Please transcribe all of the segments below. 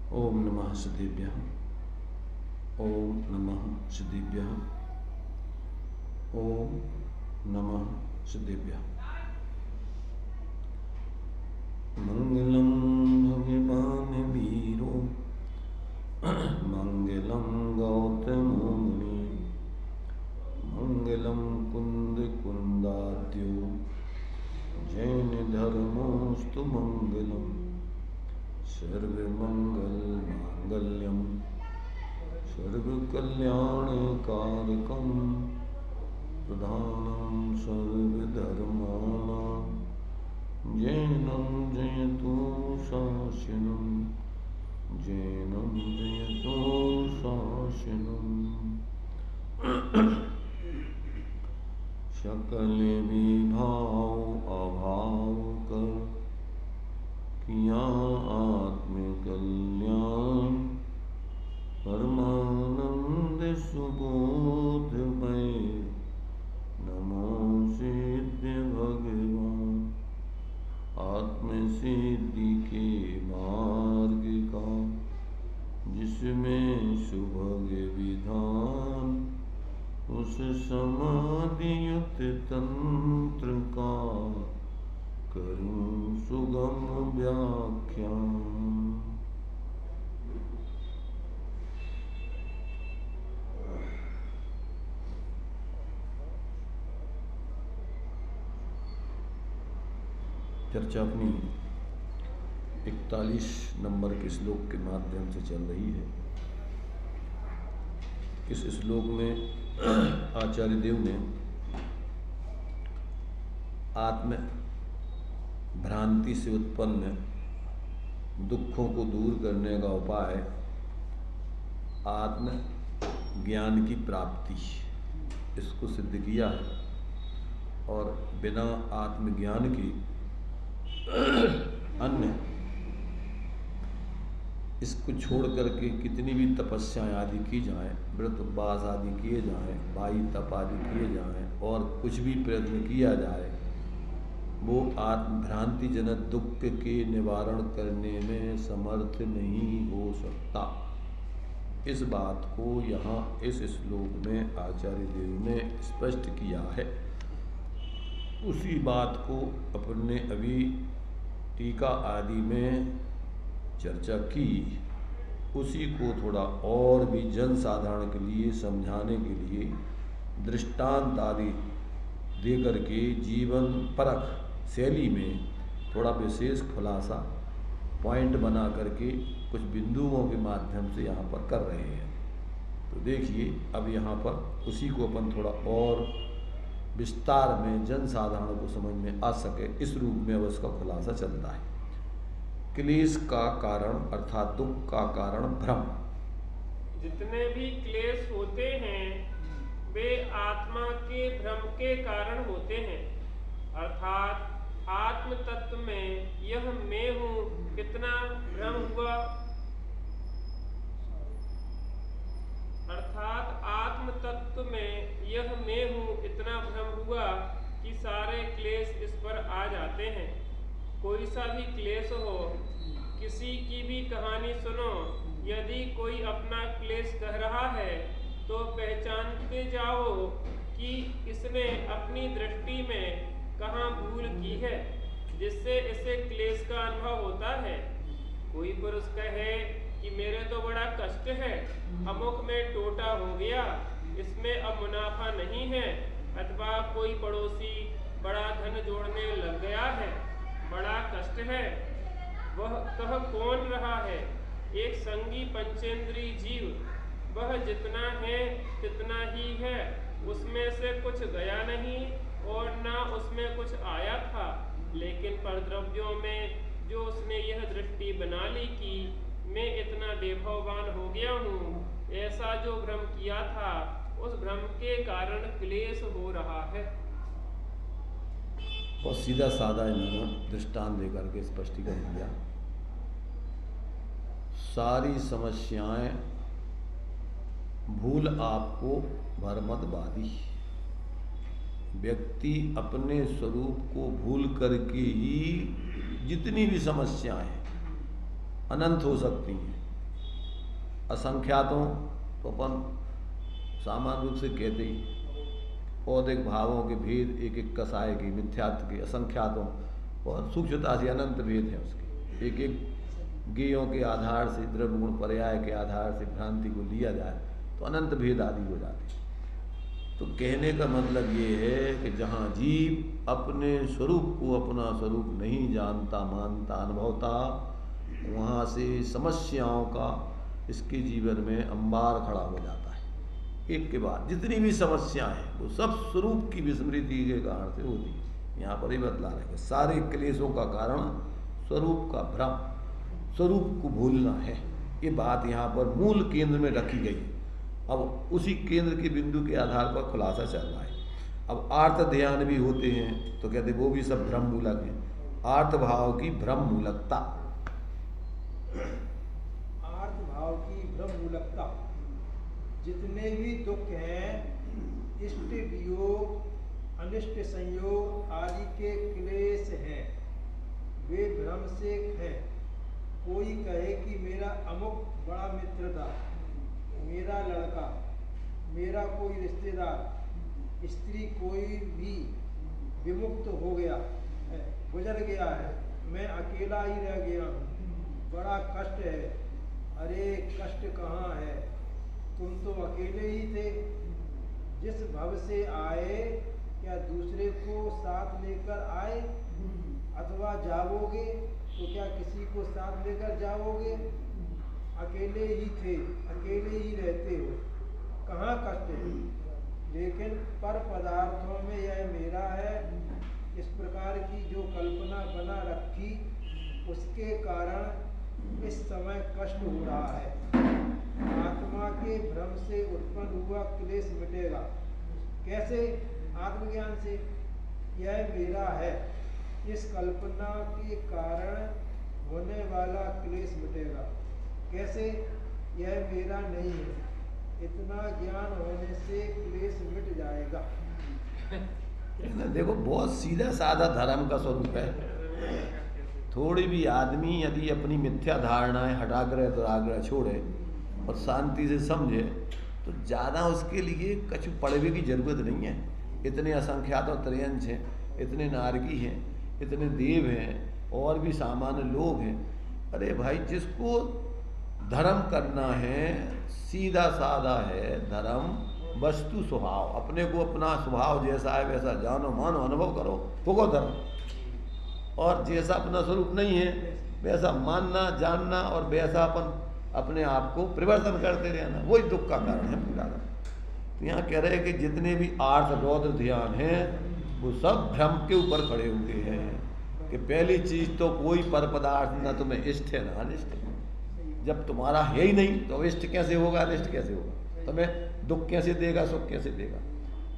ओम नमः सिद्धेभ्यः। ओम नमः सिद्धेभ्यः। ओम नमः सिद्धेभ्यः। मंगलम भगवान वीरो मंगलम गौतमो मुनि मंगलम कुंद कुंदाद्यो जैन धर्मोस्तु मंगलम सर्वमंगल मांगल्यम सर्वकल्याणकारकम प्रधानम सर्वधर्माणां जैनं जयतु शासनम जैनं जयतु शासनम। सकल विभाव अभाव कर किया आत्मकल्याण परमानंद सुबोध में नमो सिद्ध भगवान। आत्मसिद्धि के मार्ग का जिसमें सुभग विधान उस समाधियुत तंत्र का करूं सुगम व्याख्यान। चर्चा अपनी 41 नंबर के श्लोक के माध्यम से चल रही है। इस श्लोक में आचार्य देव ने आत्म भ्रांति से उत्पन्न दुखों को दूर करने का उपाय आत्म ज्ञान की प्राप्ति, इसको सिद्ध किया है। और बिना आत्मज्ञान की अन्य इसको छोड़ करके कितनी भी तपस्याएं आदि की जाएं, व्रत उपवास आदि किए जाएं, बाई तप आदि किए जाएं और कुछ भी प्रयत्न किया जाए, वो आत्मभ्रांति जनक दुख के निवारण करने में समर्थ नहीं हो सकता। इस बात को यहाँ इस श्लोक में आचार्य देव ने स्पष्ट किया है। उसी बात को अपन ने अभी टीका आदि में चर्चा की। उसी को थोड़ा और भी जन साधारण के लिए समझाने के लिए दृष्टांत आदि दे करके जीवन परख शैली में थोड़ा विशेष खुलासा पॉइंट बना करके कुछ बिंदुओं के माध्यम से यहाँ पर कर रहे हैं। तो देखिए, अब यहाँ पर उसी को अपन थोड़ा और विस्तार में जन साधारण को समझ में आ सके इस रूप में अब उसका खुलासा चलता है। क्लेश का कारण अर्थात दुख का कारण भ्रम। जितने भी क्लेश होते हैं वे आत्मा के भ्रम के कारण होते हैं। अर्थात आत्म तत्व में यह मैं हूँ कितना भ्रम हुआ। अर्थात आत्म तत्व में यह मैं हूँ इतना भ्रम हुआ कि सारे क्लेश इस पर आ जाते हैं। कोई सा भी क्लेश हो, किसी की भी कहानी सुनो, यदि कोई अपना क्लेश कह रहा है तो पहचानते जाओ कि इसने अपनी दृष्टि में कहाँ भूल की है, जिससे इसे क्लेश का अनुभव होता है। कोई पुरुष कहे कि मेरे तो बड़ा कष्ट है, अमुक में टोटा हो गया, इसमें अब मुनाफा नहीं है। अथवा कोई पड़ोसी बड़ा धन जोड़ने लग गया है, बड़ा कष्ट है। वह कह कौन रहा है? एक संगी पंचेंद्रीय जीव, वह जितना है तितना ही है, उसमें से कुछ गया नहीं और ना उसमें कुछ आया था। लेकिन परद्रव्यों में जो उसने यह दृष्टि बना ली कि मैं इतना वैभववान हो गया हूँ, ऐसा जो भ्रम किया था उस भ्रम के कारण क्लेश हो रहा है। और सीधा साधा इन्होंने दृष्टांत देकर के स्पष्टीकरण दिया। सारी समस्याएं भूल आपको भरमतवादी। व्यक्ति अपने स्वरूप को भूल करके ही जितनी भी समस्याएं अनंत हो सकती हैं, असंख्यातों तो अपन सामान्य रूप से कहते ही औदिक भावों के भेद, एक एक कसाय की, मिथ्यात्व के, असंख्यातों, और सूक्ष्मता से अनंत भेद हैं उसके। एक एक गेयों के आधार से, द्रव्य गुण पर्याय के आधार से भ्रांति को लिया जाए तो अनंत भेद आदि हो जाते हैं। तो कहने का मतलब ये है कि जहाँ जीव अपने स्वरूप को अपना स्वरूप नहीं जानता, मानता, अनुभवता, वहाँ से समस्याओं का इसके जीवन में अंबार खड़ा हो जाता है। एक के बाद जितनी भी समस्याएं हैं वो सब स्वरूप की विस्मृति के कारण से होती है। यहाँ पर ही बतला रहे हैं सारे क्लेशों का कारण स्वरूप का भ्रम, स्वरूप को भूलना है। ये बात यहाँ पर मूल केंद्र में रखी गई है। अब उसी केंद्र के बिंदु के आधार पर खुलासा चल रहा है। अब आर्त ध्यान भी होते हैं तो कहते वो भी सब भ्रम मूलक हैं। आर्त भाव की भ्रम मूलकता, आर्त भाव की भ्रम मूलकता, जितने भी दुख हैं, इष्ट वियोग, अनिष्ट संयोग आदि के क्लेश हैं, वे भ्रम से हैं। कोई कहे कि मेरा अमुक बड़ा मित्र था, मेरा लड़का, मेरा कोई रिश्तेदार, स्त्री कोई भी विमुक्त हो गया है, गुजर गया है, मैं अकेला ही रह गया हूँ, बड़ा कष्ट है। अरे कष्ट कहाँ है, तुम तो अकेले ही थे। जिस भव से आए क्या दूसरे को साथ लेकर आए, अथवा जाओगे तो क्या किसी को साथ लेकर जाओगे? अकेले ही थे, अकेले ही रहते हो, कहाँ कष्ट है। लेकिन पर पदार्थों में यह मेरा है, इस प्रकार की जो कल्पना बना रखी, उसके कारण इस समय कष्ट हो रहा है। आत्मा के भ्रम से उत्पन्न हुआ क्लेश मिटेगा कैसे? आत्मज्ञान से। यह मेरा है, इस कल्पना के कारण होने वाला क्लेश मिटेगा कैसे? यह मेरा नहीं है, इतना ज्ञान होने से क्लेश मिट जाएगा। देखो बहुत सीधा साधा धर्म का स्वरूप है। थोड़ी भी आदमी यदि अपनी मिथ्या धारणाएं हटाग्रह दुराग्रह छोड़े और शांति से समझे तो ज़्यादा उसके लिए कछु पढ़वे की जरूरत नहीं है। इतने असंख्यात और त्रयंश हैं, इतने नारकी हैं, इतने देव हैं और भी सामान्य लोग हैं। अरे भाई, जिसको धर्म करना है सीधा साधा है। धर्म वस्तु स्वभाव, अपने को अपना स्वभाव जैसा है वैसा जानो, मानो, अनुभव करो, भोगो धर्म। और जैसा अपना स्वरूप नहीं है वैसा मानना, जानना और वैसा अपने आप को परिवर्तन करते रहना, वही दुख का कारण है पूरा। तो यहाँ कह रहे हैं कि जितने भी आर्थ रौद्र ध्यान हैं वो सब भ्रम के ऊपर खड़े हुए हैं। कि पहली चीज तो कोई पर पदार्थ न तुम्हें इष्ट है न अनिष्ट है। जब तुम्हारा है ही नहीं तो इष्ट कैसे होगा, अनिष्ट कैसे होगा? तुम्हें दुख कैसे देगा, सुख कैसे देगा?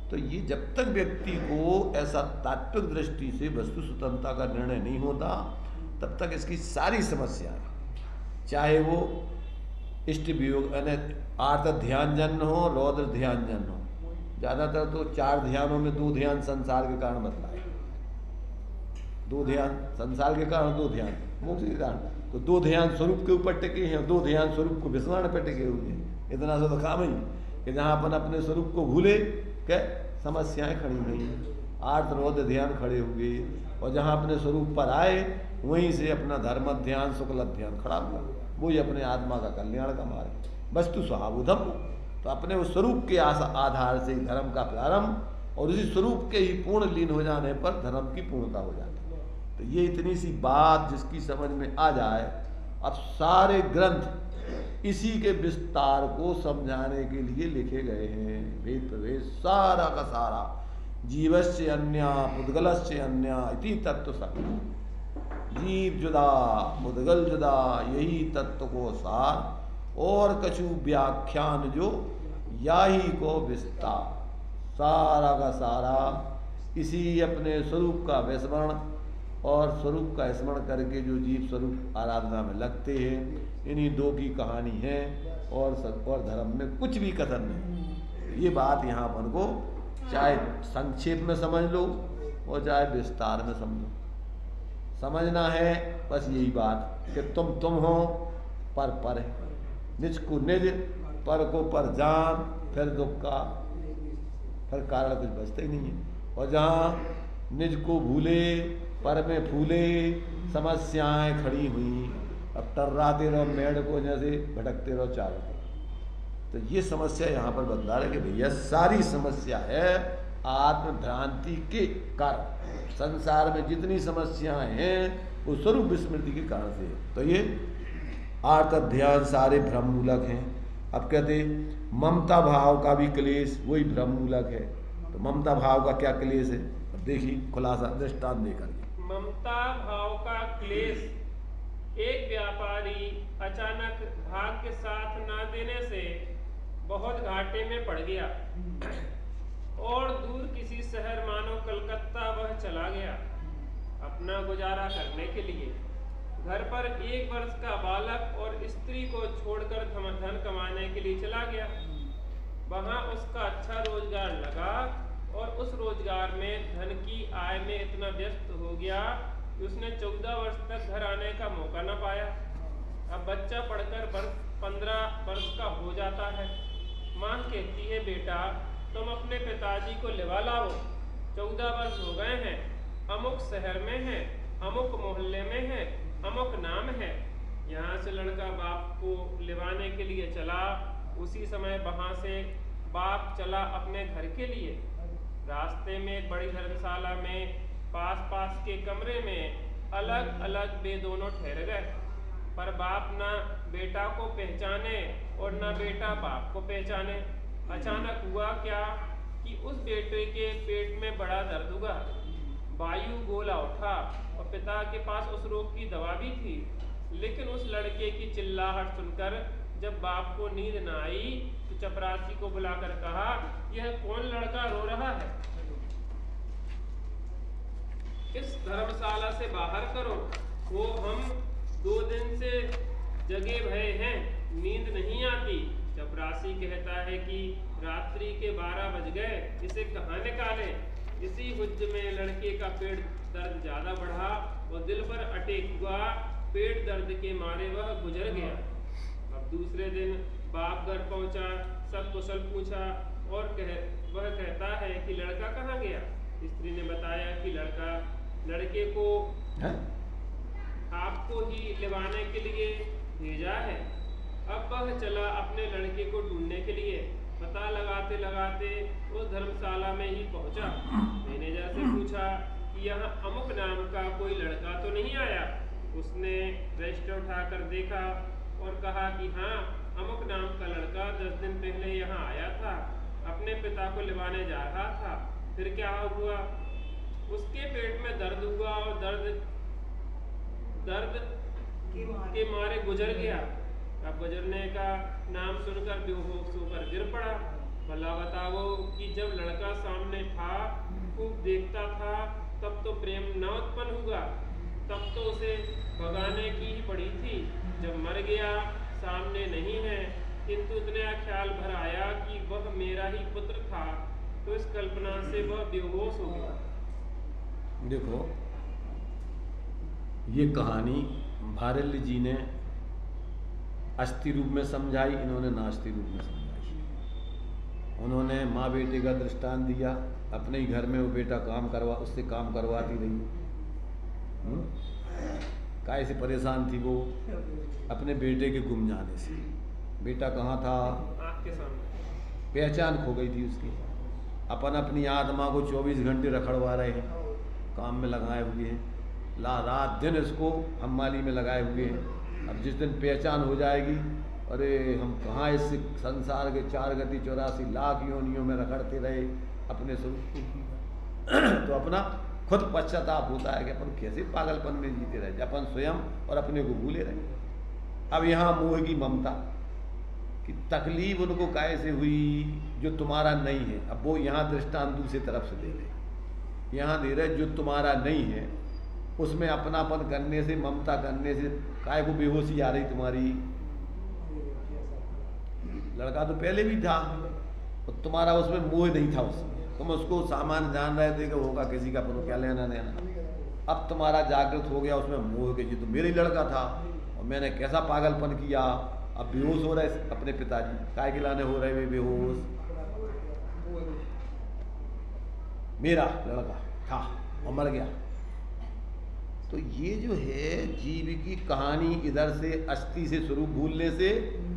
तो ये जब तक व्यक्ति को ऐसा तात्विक दृष्टि से वस्तु स्वतंत्रता का निर्णय नहीं होता तब तक इसकी सारी समस्याएं, चाहे वो इष्ट वियोग आर्त ध्यान जन्य हो, रौद्र ध्यान जन्य हो। ज़्यादातर तो 4 ध्यानों में 2 ध्यान संसार के कारण बतलाए। 2 ध्यान संसार के कारण, 2 ध्यान मोक्ष के कारण। तो 2 ध्यान स्वरूप के ऊपर टिके हैं, 2 ध्यान स्वरूप को विस्मरण पर टिके हुए हैं। इतना सा तो काम ही कि जहाँ अपन अपने स्वरूप को भूले क्या समस्याएं खड़ी हुई हैं। आर्त रौद्र ध्यान खड़े हुए और जहाँ अपने स्वरूप पर आए वहीं से अपना धर्म ध्यान, शुक्ल ध्यान खड़ा हुआ। वही अपने आत्मा का कल्याण का मार्ग, वस्तु स्वभावोधम। तो अपने उस स्वरूप के आधार से धर्म का प्रारंभ और उसी स्वरूप के ही पूर्ण लीन हो जाने पर धर्म की पूर्णता हो जाती है। तो ये इतनी सी बात जिसकी समझ में आ जाए, अब सारे ग्रंथ इसी के विस्तार को समझाने के लिए लिखे गए हैं। वेद प्रवेश सारा का सारा जीवस्य अन्या पुद्गलस्य अन्या इति तत्व संज्ञा। जीव जुदा पुद्गल जुदा, यही तत्व को सार और कछु व्याख्यान जो याही को विस्तार। सारा का सारा इसी अपने स्वरूप का विस्मरण और स्वरूप का स्मरण करके जो जीव स्वरूप आराधना में लगते हैं, इन्हीं 2 की कहानी है और धर्म में कुछ भी कथन नहीं। ये बात यहाँ अपन को चाहे संक्षेप में समझ लो और चाहे विस्तार में समझो, समझना है बस यही बात कि तुम हो पर है। निज को निज, पर को पर जान, फिर दुख का फिर कारण कुछ बचता ही नहीं है। और जहाँ निज को भूले पर में फूले, समस्याएं खड़ी हुई, अब टर्राते रहो मेढ़ को जैसे भटकते रहो चारों तरफ। तो ये समस्या यहाँ पर बतला रहे कि भैया सारी समस्या है आत्म भ्रांति के कारण। संसार में जितनी समस्याएं हैं वो स्वरूप विस्मृति के कारण से है। तो ये आर्त ध्यान सारे भ्रम मूलक हैं। अब कहते ममता भाव का भी क्लेश वही भ्रम मूलक है। तो ममता भाव का क्या क्लेश है, अब देखिए खुलासा दृष्टांत देकर। ममता भाव का क्लेश, एक व्यापारी अचानक भाग के साथ ना देने से बहुत घाटे में पड़ गया और दूर किसी शहर मानो कलकत्ता वह चला गया अपना गुजारा करने के लिए। घर पर 1 वर्ष का बालक और स्त्री को छोड़कर धन कमाने के लिए चला गया। वहां उसका अच्छा रोजगार लगा और उस रोजगार में धन की आय में इतना व्यस्त हो गया कि उसने 14 वर्ष तक घर आने का मौका न पाया। अब बच्चा पढ़कर 15 वर्ष का हो जाता है। माँ कहती है, बेटा तुम अपने पिताजी को लिवा लाओ, 14 वर्ष हो गए हैं, अमुक शहर में है, अमुक मोहल्ले में है, अमुक नाम है। यहाँ से लड़का बाप को लिवाने के लिए चला। उसी समय वहां से बाप चला अपने घर के लिए। रास्ते में एक बड़ी धर्मशाला में पास के कमरे में अलग अलग वे दोनों ठहर गए, पर बाप ना बेटा को पहचाने और ना बेटा बाप को पहचाने। अचानक हुआ क्या कि उस बेटे के पेट में बड़ा दर्द हुआ, वायु गोला उठा और पिता के पास उस रोग की दवा भी थी। लेकिन उस लड़के की चिल्लाहट सुनकर जब बाप को नींद न आई तो चपरासी को बुलाकर कहा, यह कौन लड़का रो रहा है, इस धर्मशाला से बाहर करो। वो हम 2 दिन से जगे भये हैं, नींद नहीं आती। चपरासी कहता है कि रात्रि के 12 बज गए, इसे कहाँ निकालें। इसी हुज्ज में लड़के का पेट दर्द ज्यादा बढ़ा और दिल पर अटैक हुआ। पेट दर्द के मारे वह गुजर गया। अब दूसरे दिन बाप घर पहुंचा, सब कुशल पूछा और वह कहता है कि लड़का कहाँ गया। स्त्री ने बताया कि लड़के को आपको ही लिवाने के लिए भेजा है। अब वह चला अपने लड़के को ढूंढने के लिए। पता लगाते लगाते उस धर्मशाला में ही पहुंचा। मैनेजर से पूछा कि यहाँ अमुक नाम का कोई लड़का तो नहीं आया। उसने रजिस्टर उठाकर देखा और कहा कि हाँ, अमुक नाम का लड़का 10 दिन पहले यहाँ आया था, अपने पिता को लिवाने जा रहा था। फिर क्या हुआ, उसके पेट में दर्द हुआ और दर्द के मारे गुजर गया। अब गुजरने का नाम सुनकर बेहोश होकर गिर पड़ा। भला बताओ कि जब लड़का सामने था, खूब देखता था, तब तो प्रेम न उत्पन्न हुआ, तब तो उसे भगाने की ही पड़ी थी। जब मर गया, सामने नहीं है, किंतु इतना ख्याल भर आया कि वह मेरा ही पुत्र था, तो इस कल्पना से वह बेहोश हो गया। देखो, ये कहानी भारल्य जी ने अस्थि रूप में समझाई, इन्होंने नास्ति रूप में समझाई। उन्होंने माँ बेटे का दृष्टांत दिया। अपने ही घर में वो बेटा उससे काम करवाती रही। काहे से परेशान थी वो, अपने बेटे के गुम जाने से। बेटा कहाँ था, आपके सामने पहचान खो गई थी उसकी। अपनी आत्मा को 24 घंटे रखड़वा रहे हैं, काम में लगाए हुए हैं, रात दिन इसको हमाली में लगाए हुए हैं। अब जिस दिन पहचान हो जाएगी, अरे हम कहाँ इस संसार के 4 गति 84 लाख योनियों में रखड़ते रहे अपने स्वरूप तो अपना खुद पश्चाताप होता है कि अपन कैसे पागलपन में जीते रहे, अपन स्वयं और अपने को भूले रहे। अब यहाँ मोह की ममता की तकलीफ उनको कैसे हुई, जो तुम्हारा नहीं है। अब वो यहाँ दृष्टांत दूसरी तरफ से दे रहे, यहाँ दे रहे जो तुम्हारा नहीं है, उसमें अपनापन करने से, ममता करने से काय को बेहोशी आ रही तुम्हारी। लड़का तो पहले भी था और तुम्हारा उसमें मोह नहीं था। तुम उसको सामान्य जान रहे थे कि होगा किसी का, पर क्या लेना देना। अब तुम्हारा जागृत हो गया उसमें मोह के, जी तो मेरा ही लड़का था और मैंने कैसा पागलपन किया, अब बेहोश हो रहे अपने पिताजी, काय के लाने हो रहे वे बेहोश? मेरा लड़का था और मर गया। तो ये जो है जीव की कहानी, इधर से अस्थि से स्वरूप भूलने से,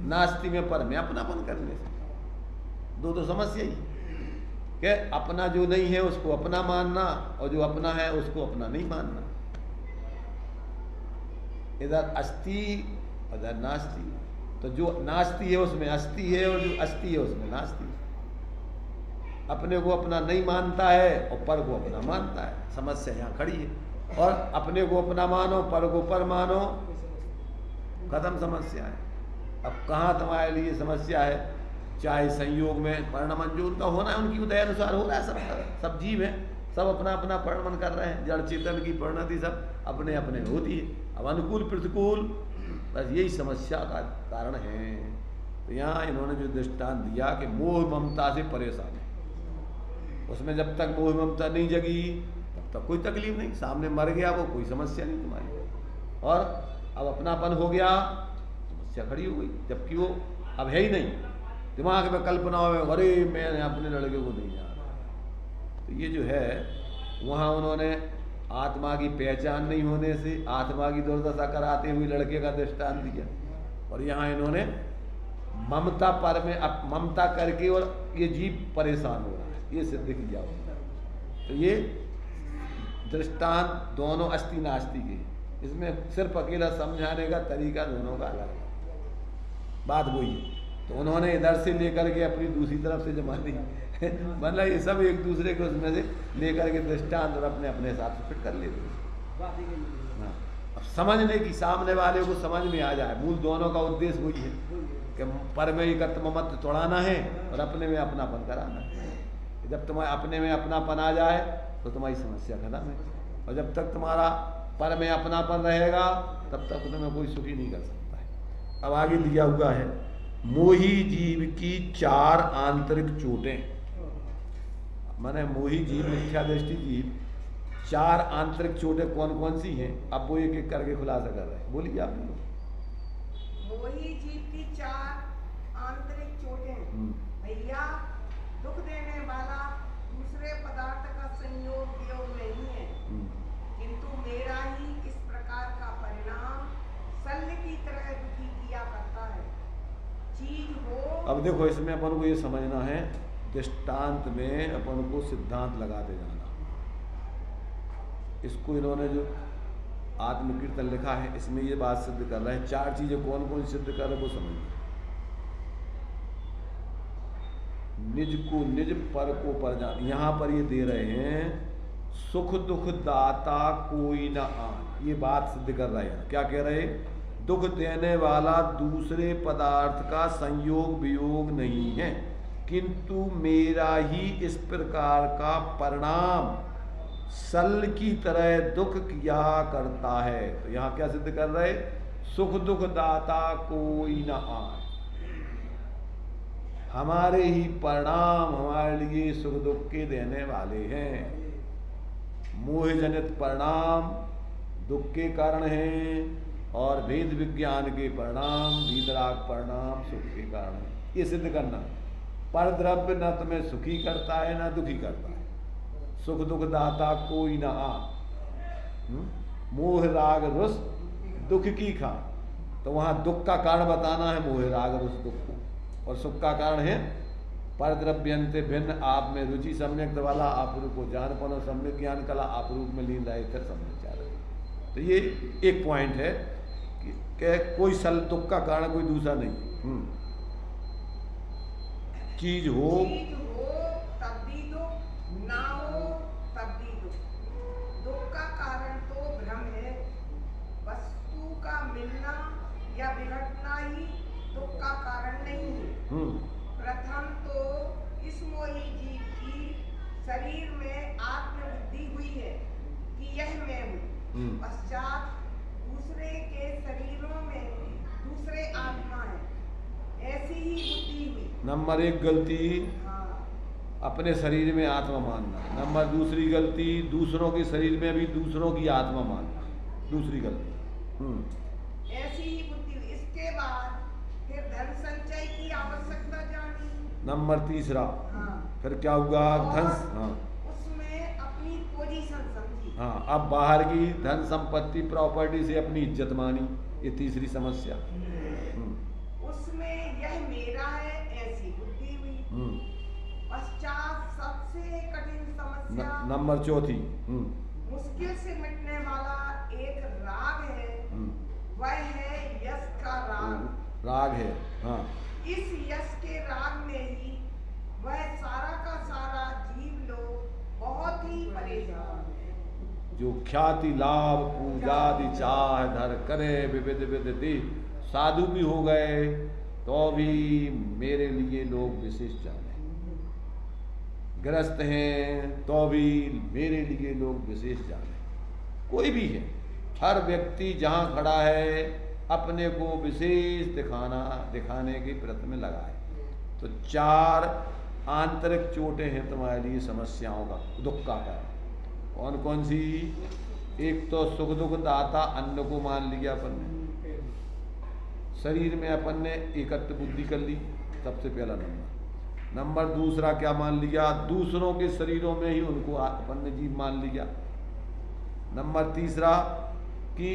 नास्ति में पर में अपनापन करने से, दो समस्या ही कि अपना जो नहीं है उसको अपना मानना और जो अपना है उसको अपना नहीं मानना। इधर अस्थि उधर नास्ति। तो जो नास्ति है उसमें अस्थि है और जो अस्थि है उसमें नास्ति। अपने को अपना नहीं मानता है और पर को अपना मानता है। समस्या यहाँ खड़ी है। और अपने को अपना मानो, पर को पर मानो, खत्म समस्या है। अब कहाँ तुम्हारे लिए समस्या है? चाहे संयोग में परिणमन जो उनका होना है उनकी उदय अनुसार हो रहा है। सब जीव है, सब अपना अपना परिणमन कर रहे हैं। जड़ चेतन की परिणति सब अपने अपने होती है। अब अनुकूल प्रतिकूल, बस यही समस्या का कारण है। तो यहाँ इन्होंने जो दृष्टांत दिया कि मोह ममता से परेशान है, उसमें जब तक मोह ममता नहीं जगी तब तक कोई तकलीफ नहीं। सामने मर गया वो, कोई समस्या नहीं तुम्हारी। और अब अपनापन हो गया, समस्या खड़ी हो गई, जबकि वो अब है ही नहीं। दिमाग में कल्पना में अरे मैं अपने लड़के को नहीं जाना। तो ये जो है वहाँ उन्होंने आत्मा की पहचान नहीं होने से आत्मा की दुर्दशा कराते हुए लड़के का दृष्टांत दिया। और यहाँ इन्होंने ममता पर में ममता करके और ये जीव परेशान हो रहा है, ये सिद्ध किया। तो ये दृष्टांत दोनों अस्थि नास्ति के, इसमें सिर्फ अकेला समझाने का तरीका दोनों का अलग है। बात वही है। तो उन्होंने इधर से लेकर के अपनी दूसरी तरफ से जमा दी। मतलब ये सब एक दूसरे को उसमें से लेकर के दृष्टांत और अपने अपने हिसाब से फिट कर लेते हैं। अब समझने की, सामने वाले को समझ में आ जाए। मूल दोनों का उद्देश्य वही है कि पर में एकत्व मत तोड़ाना है और अपने में अपनापन कराना है। जब तुम्हारे अपने में अपनापन आ जाए तो तुम्हारी समस्या खत्म है। और जब तक तुम्हारा पर में अपनापन रहेगा तब तक तुम्हें कोई सुखी नहीं कर सकता है। अब आगे दिया हुआ है, मोही जीव की 4 आंतरिक चोटें। माने मोही जीव, मिथ्या दृष्टि जीव, 4 आंतरिक चोटें कौन कौन सी हैं? अब वो एक एक करके खुलासा कर रहे हैं। बोलिए आप लोग। मोही जीव की 4 आंतरिक चोटें। भैया, दुख देने वाला दूसरे पदार्थ का संयोग वियोग नहीं है, किंतु मेरा ही इस प्रकार का परिणाम शल्य की तरह दुखी किया करता है। चीज हो। अब देखो, इसमें अपन को ये समझना है, दृष्टांत में अपन को सिद्धांत लगाते जाना। इसको इन्होंने जो आत्मकीर्तन लिखा है इसमें ये बात सिद्ध कर रहा है। 4 चीजें कौन कौन सिद्ध कर रहे हैं वो समझिए। निज को निज, पर को पर जान। यहाँ पर ये दे रहे हैं, सुख दुख दाता कोई न आन। ये बात सिद्ध कर रहे हैं। क्या कह रहे? दुख देने वाला दूसरे पदार्थ का संयोग वियोग नहीं है, किंतु मेरा ही इस प्रकार का परिणाम सल की तरह दुख किया करता है। तो यहाँ क्या सिद्ध कर रहे? सुख दुख दाता कोई न आए। हमारे ही परिणाम हमारे लिए सुख दुख के देने वाले हैं। मोह जनित परिणाम दुख के कारण हैं और वेद विज्ञान के परिणाम, वीतराग परिणाम सुख के कारण है। ये सिद्ध करना। पर द्रव्य न तुम्हें सुखी करता है न दुखी करता है। सुख दुख दाता कोई न आ। मोह राग रुस दुख की खा। तो वहां दुख का कारण बताना है, मोह राग रुस दुख को, और सुख का कारण है पर द्रव्यंत भिन्न आप में रुचि सम्यक वाला आपरूप को जान पनो सम्यक ज्ञान कला आपरूप में लीन रहे थे सम्यक चार। तो ये एक पॉइंट है कि कोई सल दुख का कारण कोई दूसरा नहीं। चीज हो तब भी दुख, ना हो तब भी दुख। दुख का कारण तो भ्रम है। वस्तु का मिलना या बिगड़ना ही दुख का कारण नहीं है। प्रथम तो इस मोही जीव की शरीर में आत्मबुद्धि हुई है कि यह मैं हूँ। पश्चात दूसरे के शरीरों में दूसरे आत्मा है, ऐसी ही बुद्धि हुई। नंबर 1 गलती, अपने शरीर में आत्मा मानना। नंबर 2 गलती, दूसरों के शरीर में भी दूसरों की आत्मा मानना। दूसरी गलती। ऐसी ही बुद्धि हुई। इसके बाद फिर नंबर तीसरा, हाँ, फिर क्या हुआ? धन, हाँ उसमें अपनी पोजीशन समझी। हाँ, अब बाहर की धन संपत्ति प्रॉपर्टी से अपनी इज्जत मानी, ये तीसरी समस्या। उसमें यह मेरा है ऐसी बुद्धि हुई। पश्चात सबसे कठिन समस्या नंबर चौथी, मुश्किल से मिटने वाला एक राग है, वह है यश का राग। राग है, हाँ। इस यश के राग में ही वह सारा का सारा जीव लोग बहुत ही परेशान है। जो ख्याति लाभ पूजादि चाह धर करे विविध विधि दे, साधु भी हो गए तो भी मेरे लिए लोग विशेष जाने, ग्रस्त हैं तो भी मेरे लिए लोग विशेष जाने। कोई भी है, हर व्यक्ति जहाँ खड़ा है अपने को विशेष दिखाने की प्रयत्न में लगा है। तो चार आंतरिक चोटें हैं तुम्हारे लिए समस्याओं का, दुख का कारण। कौन कौन सी? एक तो सुख दुख दाता अन्न को मान लिया अपन ने, शरीर में अपन ने एकत्व बुद्धि कर ली, सबसे पहला नंबर दूसरा क्या मान लिया? दूसरों के शरीरों में ही उनको अपन ने जीव मान लिया। नंबर तीसरा कि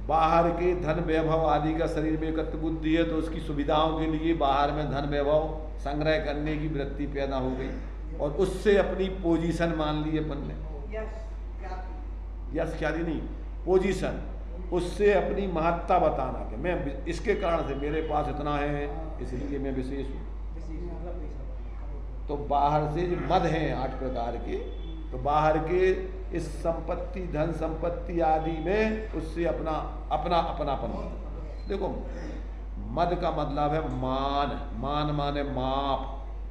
बाहर के धन वैभव आदि का शरीर में एकत्व बुद्धि है तो उसकी सुविधाओं के लिए बाहर में धन वैभव संग्रह करने की वृत्ति पैदा हो गई और उससे अपनी पोजीशन मान ली अपन ने। यश ख्याति नहीं, पोजीशन, उससे अपनी महत्ता बताना कि मैं इसके कारण से मेरे पास इतना है इसलिए मैं विशेष हूँ। तो बाहर से जो मद हैं 8 प्रकार के, तो बाहर के इस संपत्ति धन संपत्ति आदि में उससे अपना अपनापन। देखो मद का मतलब है मान माने माप,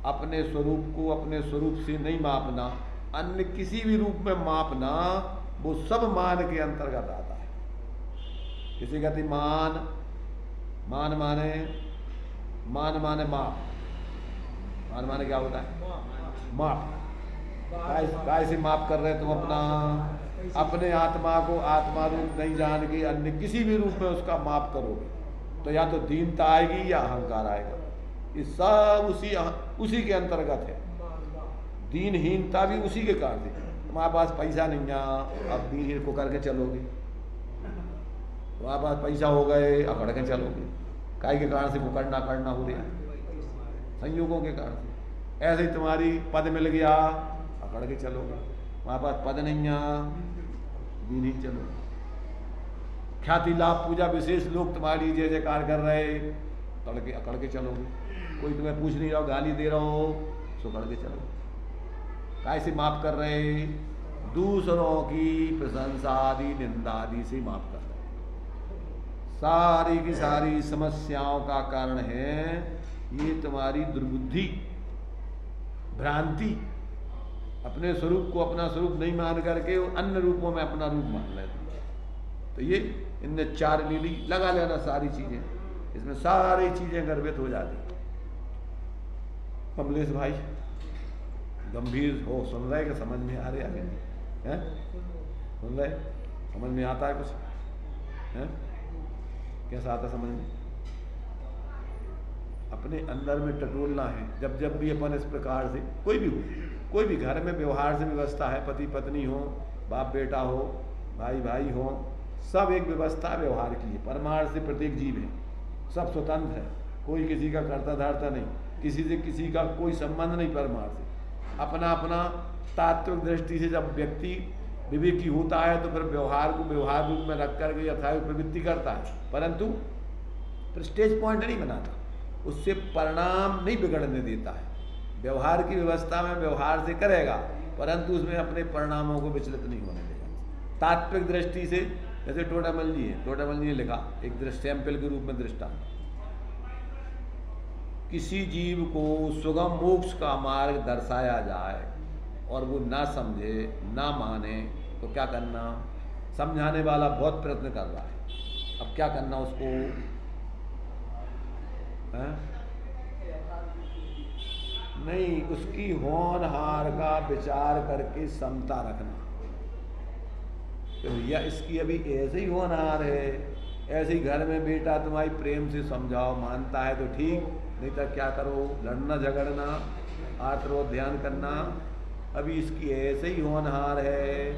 अपने स्वरूप को अपने स्वरूप से नहीं मापना, अन्य किसी भी रूप में मापना, वो सब मान के अंतर्गत आता है। किसी कहती मान माने माप, मान माने क्या होता है? माप। काय से माप कर रहे तुम अपने आत्मा को आत्मा रूप नहीं जान के अन्य किसी भी रूप में उसका माप करोगे तो या तो दीनता आएगी या अहंकार आएगा। ये सब उसी के अंतर्गत है। दीनहीनता भी उसी के कारण से। तुम्हारे पास पैसा नहीं है, अब दीनहीन को करके चलोगे। तुम्हारे पास पैसा हो गए, अकड़ के चलोगे। काय के कारण से करना हो रहा है, संयोगों के कारण से। ऐसे ही तुम्हारी पद मिल गया, अकड़ के चलोगे। हमारे पास पद नहीं है, भी नहीं चलोगे। ख्याति लाभ पूजा विशेष लोग तुम्हारी जय जयकार कर रहे, तड़के अकड़ के चलोगे। कोई तुम्हें पूछ नहीं रहा, गाली दे रहा हो, सो अकड़ के चलोगे। कैसे माफ कर रहे? दूसरों की प्रशंसा आदि निंदा आदि से माफ कर रहे। सारी की सारी समस्याओं का कारण है ये तुम्हारी दुर्बुद्धि, भ्रांति। अपने स्वरूप को अपना स्वरूप नहीं मान करके अन्य रूपों में अपना रूप मान लेते। तो ये इनने 4 लीली लगा लेना सारी चीजें, इसमें सारी चीजें गर्भित हो जाती। कमलेश भाई गंभीर हो, सुन रहे कि समझ में आ रहे? आगे हैं? सुन रहे? समझ में आता है कुछ? हैं? कैसा आता समझ में? अपने अंदर में टटोलना है। जब भी अपन इस प्रकार से कोई भी हो, कोई भी घर में व्यवहार से व्यवस्था है, पति पत्नी हो, बाप बेटा हो, भाई भाई हो, सब एक व्यवस्था व्यवहार की है। परमार्थ से प्रत्येक जीव है, सब स्वतंत्र है, कोई किसी का कर्ता धारता नहीं, किसी से किसी का कोई संबंध नहीं। परमार्थ से अपना अपना तात्विक दृष्टि से जब व्यक्ति विवेकी होता है तो फिर व्यवहार को व्यवहार रूप में रख करके यथार्थ प्रवृत्ति करता है, परंतु प्रेस्टेज पॉइंट नहीं बनाता, उससे परिणाम नहीं बिगड़ने देता है। व्यवहार की व्यवस्था में व्यवहार से करेगा, परंतु उसमें अपने परिणामों को विचलित नहीं होने देगा। तात्विक दृष्टि से जैसे टोडामल जी है, टोडामल जी ने लिखा एक सैंपल के रूप में दृष्टांत, किसी जीव को सुगम मोक्ष का मार्ग दर्शाया जाए और वो ना समझे ना माने तो क्या करना? समझाने वाला बहुत प्रयत्न कर रहा है, अब क्या करना उसको? है? नहीं, उसकी होनहार का विचार करके समता रखना। तो भैया इसकी अभी ऐसे ही होनहार है, ऐसे ही घर में बेटा तुम्हारी प्रेम से समझाओ, मानता है तो ठीक, नहीं तो क्या करो, लड़ना झगड़ना, आत्रो ध्यान करना। अभी इसकी ऐसे ही होनहार है,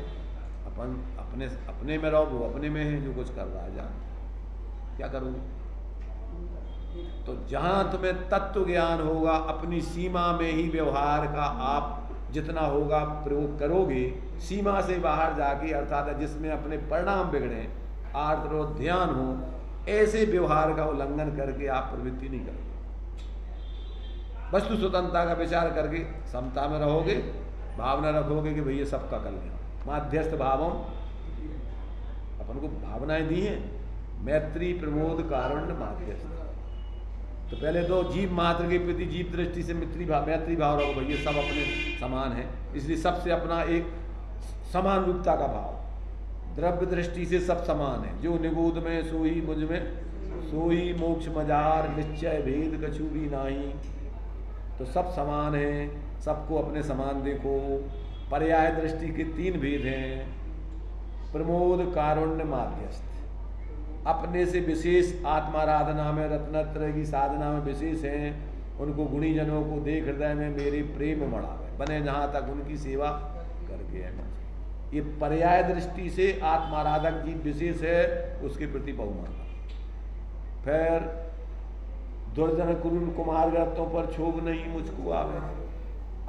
अपन अपने में रहो, वो अपने में है, जो कुछ कर रहा है जान, क्या करूँ। तो जहाँ तुम्हें तत्व ज्ञान होगा, अपनी सीमा में ही व्यवहार का आप जितना होगा प्रयोग करोगे, सीमा से बाहर जाके, अर्थात जिसमें अपने परिणाम बिगड़े, आर्द्र ध्यान हो, ऐसे व्यवहार का उल्लंघन करके आप प्रवृत्ति नहीं करोगे। वस्तु स्वतंत्रता का विचार करके समता में रहोगे, भावना रखोगे कि भैया सबका कल्याण। माध्यस्थ भावम, अपन को भावनाएं दी हैं, मैत्री प्रमोद कारुण्य माध्यस्थ। तो पहले तो जीव मात्र के प्रति जीव दृष्टि से मैत्री भाव रखो, भैया सब अपने समान है, इसलिए सबसे अपना एक समान रूपता का भाव। द्रव्य दृष्टि से सब समान है, जो निगूद में सोई मुझ में सोई मोक्ष मजार, निश्चय भेद कछु भी नाही। तो सब समान है, सबको अपने समान देखो। पर्याय दृष्टि के 3 भेद हैं, प्रमोद कारुण्य माध्यस्थ। अपने से विशेष आत्माराधना में, रत्नत्रय की साधना में विशेष हैं, उनको गुणी जनों को देख हृदय में मेरे प्रेम मड़ावे, बने जहाँ तक उनकी सेवा करके है। ये पर्याय दृष्टि से आत्माराधक जीव विशेष है, उसके प्रति बहुमान। फिर दुर्जन कुरुल कुमार ग्रस्तों पर क्षोभ नहीं मुझको आवे।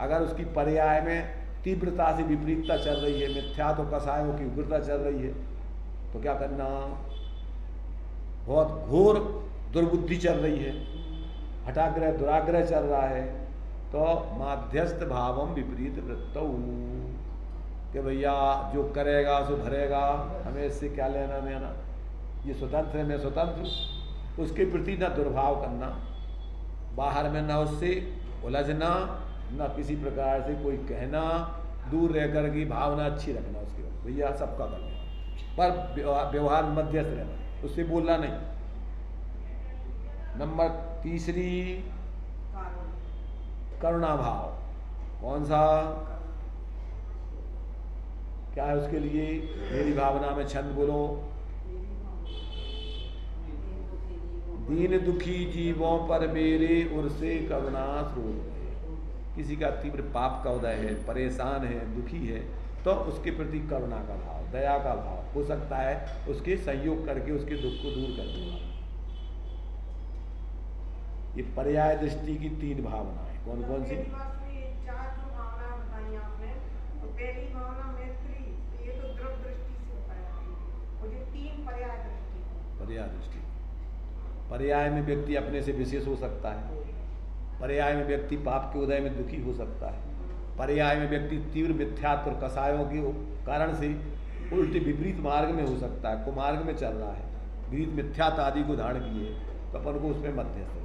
अगर उसकी पर्याय में तीव्रता से विपरीतता चल रही है, मिथ्या तो कसायों की उग्रता चल रही है, तो क्या करना, बहुत घोर दुर्बुद्धि चल रही है, हठाग्रह दुराग्रह चल रहा है, तो माध्यस्थ भावम विपरीत वृत्तौ, कि भैया जो करेगा सो भरेगा, हमें इससे क्या लेना देना, ये स्वतंत्र है मैं स्वतंत्र, उसके प्रति न दुर्भाव करना, बाहर में न उससे उलझना, न किसी प्रकार से कोई कहना, दूर रह कर की भावना अच्छी रखना उसके बाद, भैया सबका करना, पर व्यवहार मध्यस्थ रहना, उससे बोलना नहीं। नंबर 3 करुणा भाव। कौन सा, क्या है उसके लिए, मेरी भावना में छंद बोलो, दीन दुखी जीवों पर मेरे उर से करुणा स्रोत है। किसी का तीव्र पाप का उदय है, परेशान है, दुखी है, तो उसके प्रति करुणा का भाव, दया का भाव हो सकता है, उसके सहयोग करके उसके दुख को दूर कर देगा। ये पर्याय दृष्टि की 3 भावनाएं कौन कौन सी? 4 जो भावना बताई आपने, तो पहली भावना मैत्री, ये तो द्रव्य दृष्टि से बताया, और ये 3 पर्याय दृष्टि। पर्याय दृष्टि, पर्याय में व्यक्ति अपने से विशेष हो सकता है, पर्याय में व्यक्ति पाप के उदय में दुखी हो सकता है, पर्याय में व्यक्ति तीव्र मिथ्यात्व और कसायों के कारण से उल्टे विपरीत मार्ग में हो सकता है, कुमार्ग में चल रहा है, विपरीत मिथ्यात आदि को धारण किए, तो अपन को उसमें मध्यस्थ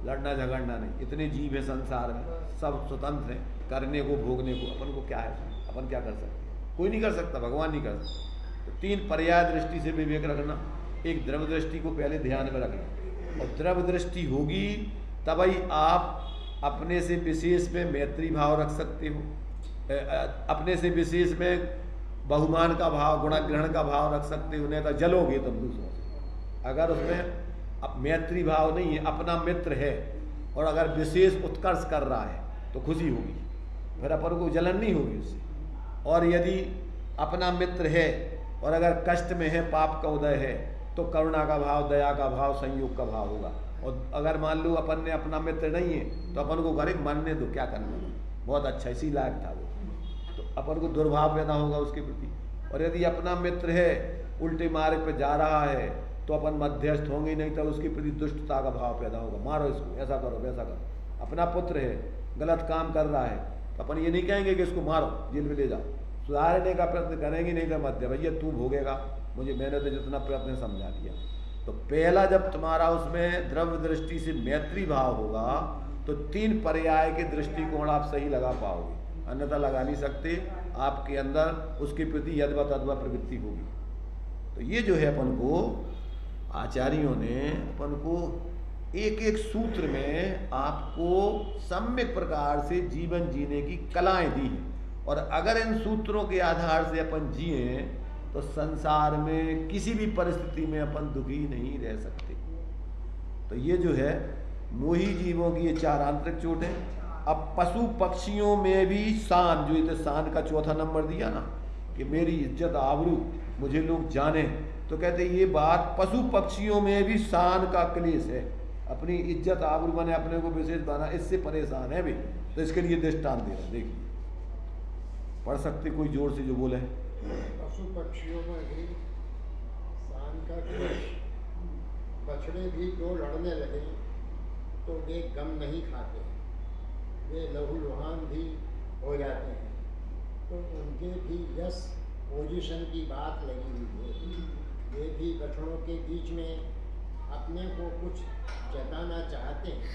लड़ना झगड़ना नहीं। इतने जीव है संसार में, सब स्वतंत्र हैं, करने को भोगने को, अपन को क्या है, अपन क्या कर सकते हैं, कोई नहीं कर सकता, भगवान नहीं कर सकता। तो 3 पर्याय दृष्टि से विवेक रखना, एक द्रव्य दृष्टि को पहले ध्यान में रखना, और द्रव्य दृष्टि होगी तभी आप अपने से विशेष में मैत्री भाव रख सकते हो, अपने से विशेष में बहुमान का भाव, गुणग्रहण का भाव रख सकते हो, नहीं तो जलोगे तुम दूसरों से। अगर उसमें अब मैत्री भाव नहीं है, अपना मित्र है, और अगर विशेष उत्कर्ष कर रहा है तो खुशी होगी, फिर अपन को जलन नहीं होगी उससे। और यदि अपना मित्र है और अगर कष्ट में है, पाप का उदय है, तो करुणा का भाव, दया का भाव, संयोग का भाव होगा। और अगर मान लो अपन ने अपना मित्र नहीं है, तो अपन को घरे मरने दो, क्या करना, बहुत अच्छा इसी लायक था वो, तो अपन को दुर्भाव पैदा होगा उसके प्रति। और यदि अपना मित्र है, उल्टे मार्ग पे जा रहा है, तो अपन मध्यस्थ होंगे, नहीं तो उसके प्रति दुष्टता का भाव पैदा होगा, मारो इसको, ऐसा करो वैसा करो। अपना पुत्र है, गलत काम कर रहा है, तो अपन ये नहीं कहेंगे कि इसको मारो, जेल में ले जाओ, सुधारने का प्रयत्न करेंगे, नहीं तो मध्य भैया तू भोगेगा, मुझे मैंने तो जितना प्रयत्न समझा दिया। तो पहला जब तुम्हारा उसमें द्रव्य दृष्टि से मैत्री भाव होगा, तो 3 पर्याय के दृष्टिकोण आप सही लगा पाओगे, अन्यथा लगा नहीं सकते। आपके अंदर उसके प्रति यद्वत अद्वत प्रवृत्ति होगी। तो ये जो है अपन को आचार्यों ने अपन को एक एक सूत्र में आपको सम्यक प्रकार से जीवन जीने की कलाएं दी हैं, और अगर इन सूत्रों के आधार से अपन जिए तो संसार में किसी भी परिस्थिति में अपन दुखी नहीं रह सकते। तो ये जो है मोही जीवों की ये 4 आंतरिक चोटें। अब पशु पक्षियों में भी शान, जो ये शान का चौथा नंबर दिया ना कि मेरी इज्जत आबरू मुझे लोग जाने, तो कहते ये बात पशु पक्षियों में भी शान का क्लेश है। अपनी इज्जत आबरू बने, अपने को विशेष बना, इससे परेशान है भी। तो इसके लिए दृष्टांत दे रहे हैं, देखिए पढ़ सकते कोई जोर से जो बोले। पशु पक्षियों में भी शान का क्लेश। बछड़े भी दो लड़ने लगे तो वे गम नहीं खाते, वे लहूलुहान भी हो जाते हैं। तो उनके भी यश पोजीशन की बात लगी हुई है। वे भी बछड़ों के बीच में अपने को कुछ जताना चाहते हैं